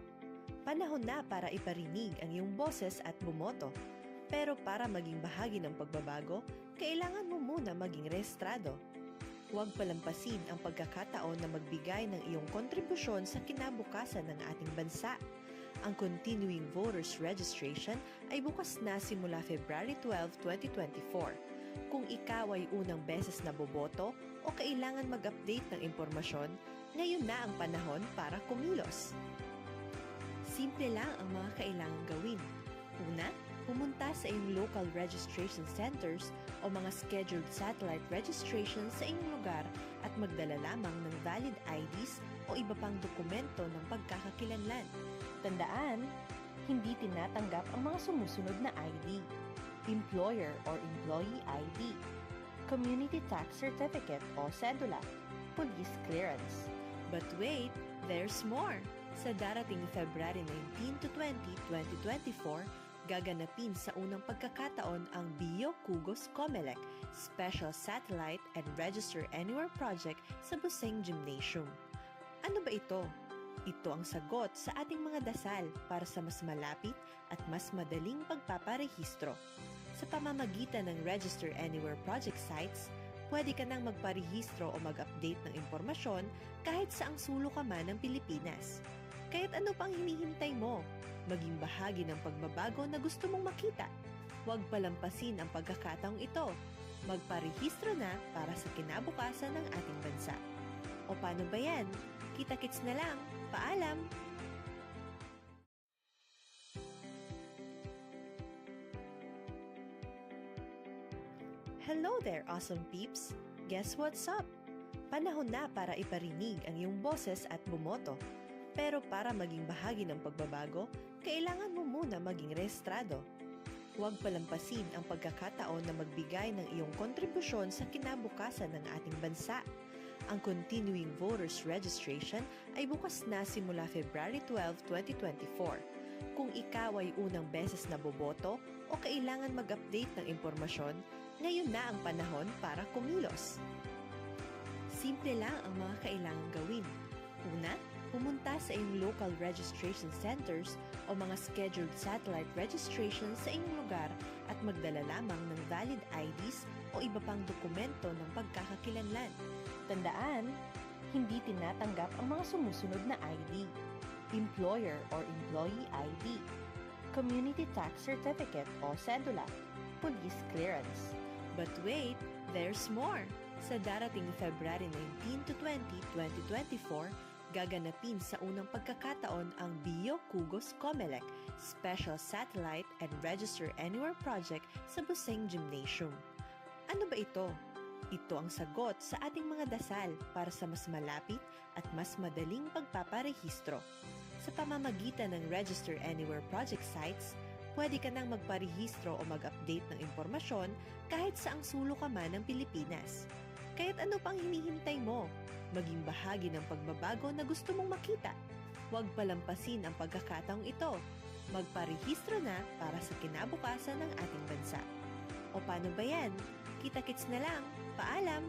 Panahon na para iparinig ang iyong boses at bumoto. Pero para maging bahagi ng pagbabago, kailangan mo muna maging rehistrado. Huwag palampasin ang pagkakataon na magbigay ng iyong kontribusyon sa kinabukasan ng ating bansa. Ang Continuing Voters Registration ay bukas na simula February 12, 2024. Kung ikaw ay unang beses na boboto o kailangan mag-update ng impormasyon, ngayon na ang panahon para kumilos. Simple lang ang mga kailangang gawin. Una, pumunta sa iyong local registration centers o mga scheduled satellite registration sa inyong lugar at magdala lamang ng valid IDs o iba pang dokumento ng pagkakakilanlan. Tandaan, hindi tinatanggap ang mga sumusunod na ID: Employer or Employee ID, Community Tax Certificate o Cedula, Police Clearance. But wait, there's more! Sa darating February 19 to 20, 2024, gaganapin sa unang pagkakataon ang Bio Kugos Comelec Special Satellite and Register Anywhere Project sa Buseng Gymnasium. Ano ba ito? Ito ang sagot sa ating mga dasal para sa mas malapit at mas madaling pagpaparehistro. Sa pamamagitan ng Register Anywhere Project sites, pwede ka nang magparehistro o mag-update ng impormasyon kahit saang sulok ka man ng Pilipinas. Kahit ano pang hinihintay mo, maging bahagi ng pagbabago na gusto mong makita. Huwag palampasin ang pagkakataong ito. Magparehistro na para sa kinabukasan ng ating bansa. O paano ba yan? Kita-kits na lang. Paalam! Hello there, awesome peeps! Guess what's up? Panahon na para iparinig ang iyong boses at bumoto. Pero para maging bahagi ng pagbabago, kailangan mo muna maging rehistrado. Huwag palampasin ang pagkakataon na magbigay ng iyong kontribusyon sa kinabukasan ng ating bansa. Ang Continuing Voters Registration ay bukas na simula February 12, 2024. Kung ikaw ay unang beses na boboto o kailangan mag-update ng impormasyon, ngayon na ang panahon para kumilos. Simple lang ang mga kailangang gawin. Una, pumunta sa iyong local registration centers o mga scheduled satellite registration sa inyong lugar at magdala lamang ng valid IDs o iba pang dokumento ng pagkakakilanlan. Tandaan, hindi tinatanggap ang mga sumusunod na ID: Employer or Employee ID, Community Tax Certificate o Cedula, Police Clearance. But wait, there's more! Sa darating February 19 to 20, 2024, gaganapin sa unang pagkakataon ang Bio Kugos Comelec Special Satellite and Register Anywhere Project sa Buseng Gymnasium. Ano ba ito? Ito ang sagot sa ating mga dasal para sa mas malapit at mas madaling pagpaparehistro. Sa pamamagitan ng Register Anywhere Project sites, pwede ka nang magparehistro o mag-update ng impormasyon kahit saang sulok ka man ng Pilipinas. Kahit ano pang hinihintay mo, maging bahagi ng pagbabago na gusto mong makita. Huwag palampasin ang pagkakataong ito. Magparehistro na para sa kinabukasan ng ating bansa. O paano ba yan? Kita-kits na lang. Paalam!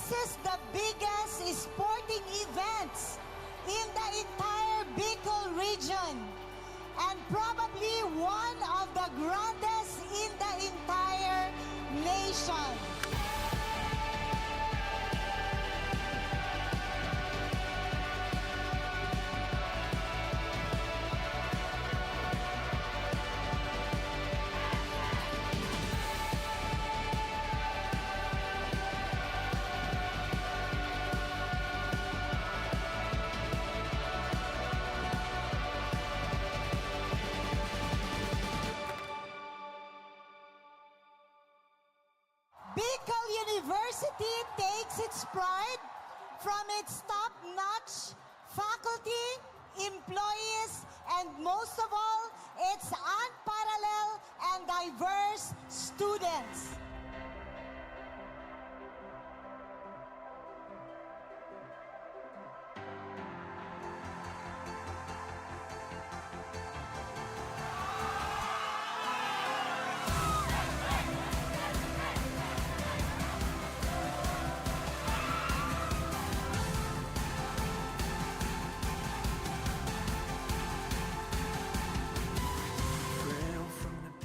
This is the biggest sporting events in the entire Bicol region and probably one of the grandest in the entire nation. Bicol University takes its pride from its top-notch faculty, employees, and most of all, its unparalleled and diverse students.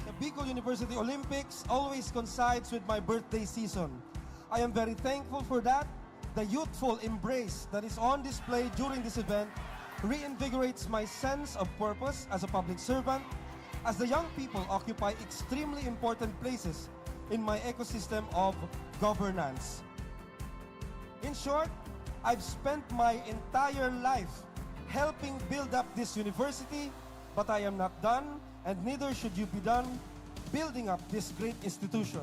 The Bicol University Olympics always coincides with my birthday season. I am very thankful for that. The youthful embrace that is on display during this event reinvigorates my sense of purpose as a public servant, as the young people occupy extremely important places in my ecosystem of governance. In short, I've spent my entire life helping build up this university, but I am not done, and neither should you be done building up this great institution.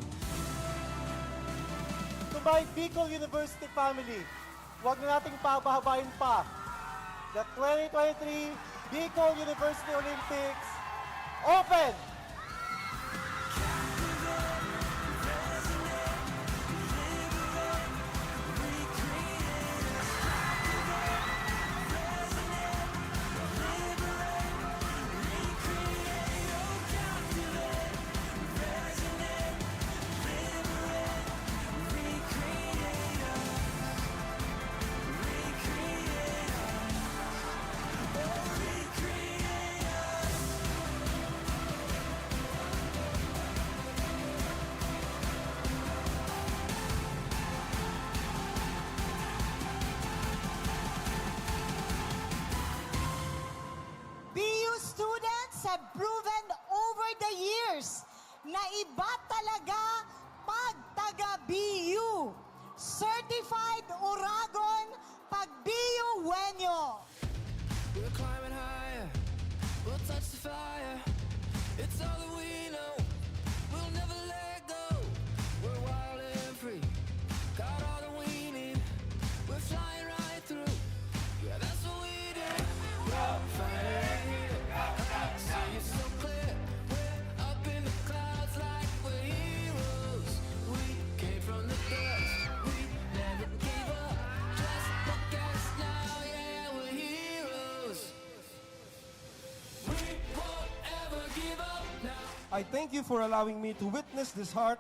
To my Bicol University family, huwag na nating pabahabain pa. The 2023 Bicol University Olympics open! BU students have proven over the years na iba talaga pag taga-BU. Certified Uragon pag BU Wenyo. We're climbing higher, we'll touch the fire. It's all that we know, we'll never let go. We're wild and free, got all that we need. We're flying right through, yeah, that's what we do. We're finally here, I see it so clear. We're up in the clouds like we're heroes. We came from the dust, we never gave up. Just look at us now, yeah, we're heroes. We won't ever give up now. I thank you for allowing me to witness this heart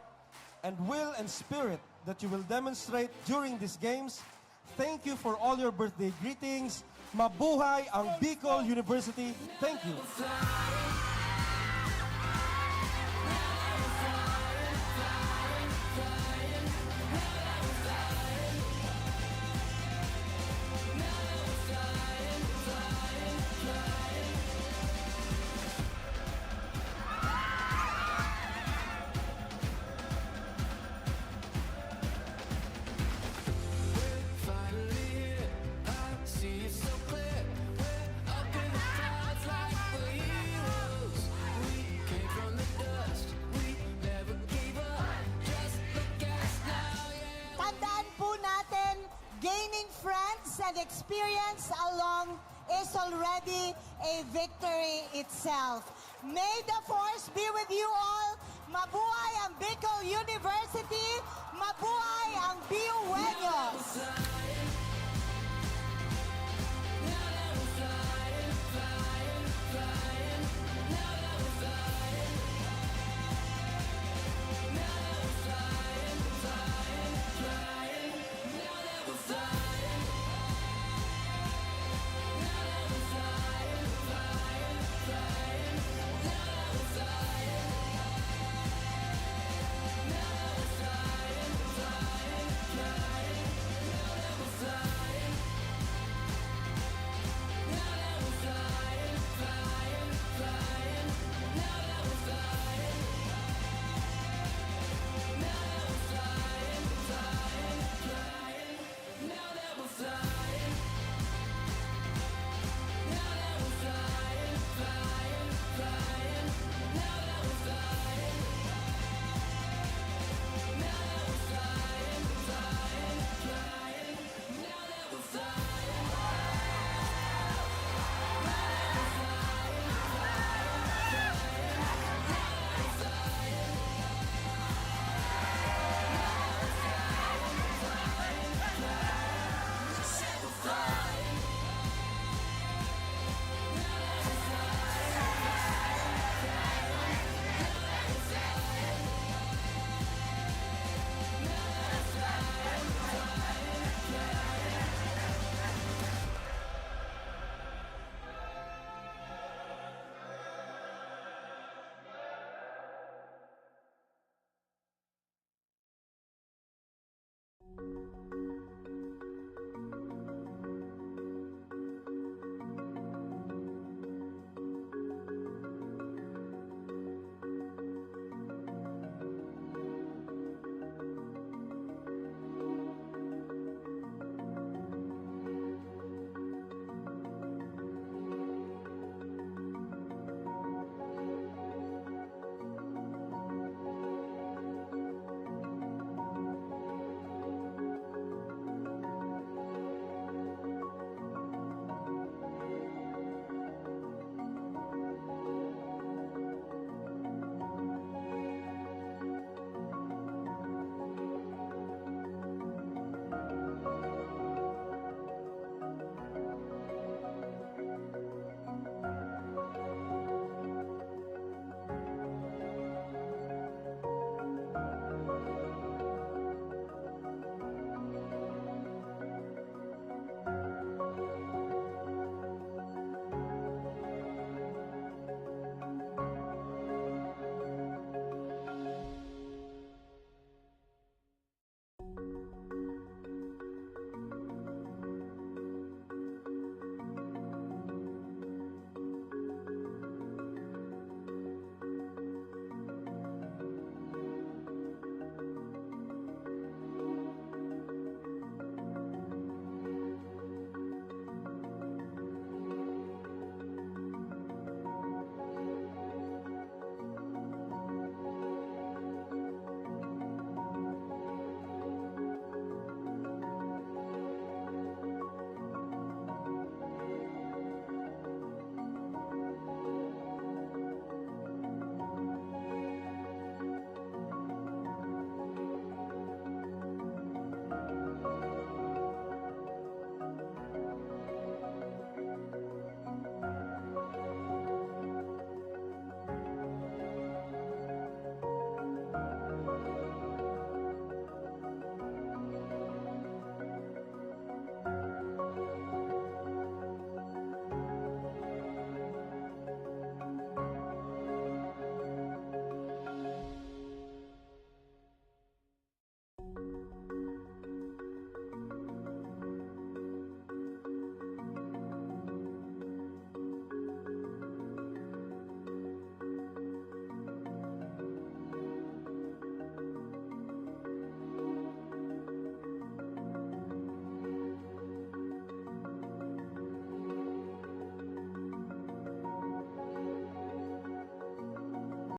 and will and spirit that you will demonstrate during these games. Thank you for all your birthday greetings. Mabuhay ang Bicol University. Thank you. Finally here, I see it so clear. We're up in the clouds like we're heroes. We came from the dust, we never gave up. Just look at us now, yeah. Tandaan po natin, gaining friends and experience along is already a victory itself. May the force be with you all. Mabuhay ang Bicol University. Mabuhay ang BU Wenyo.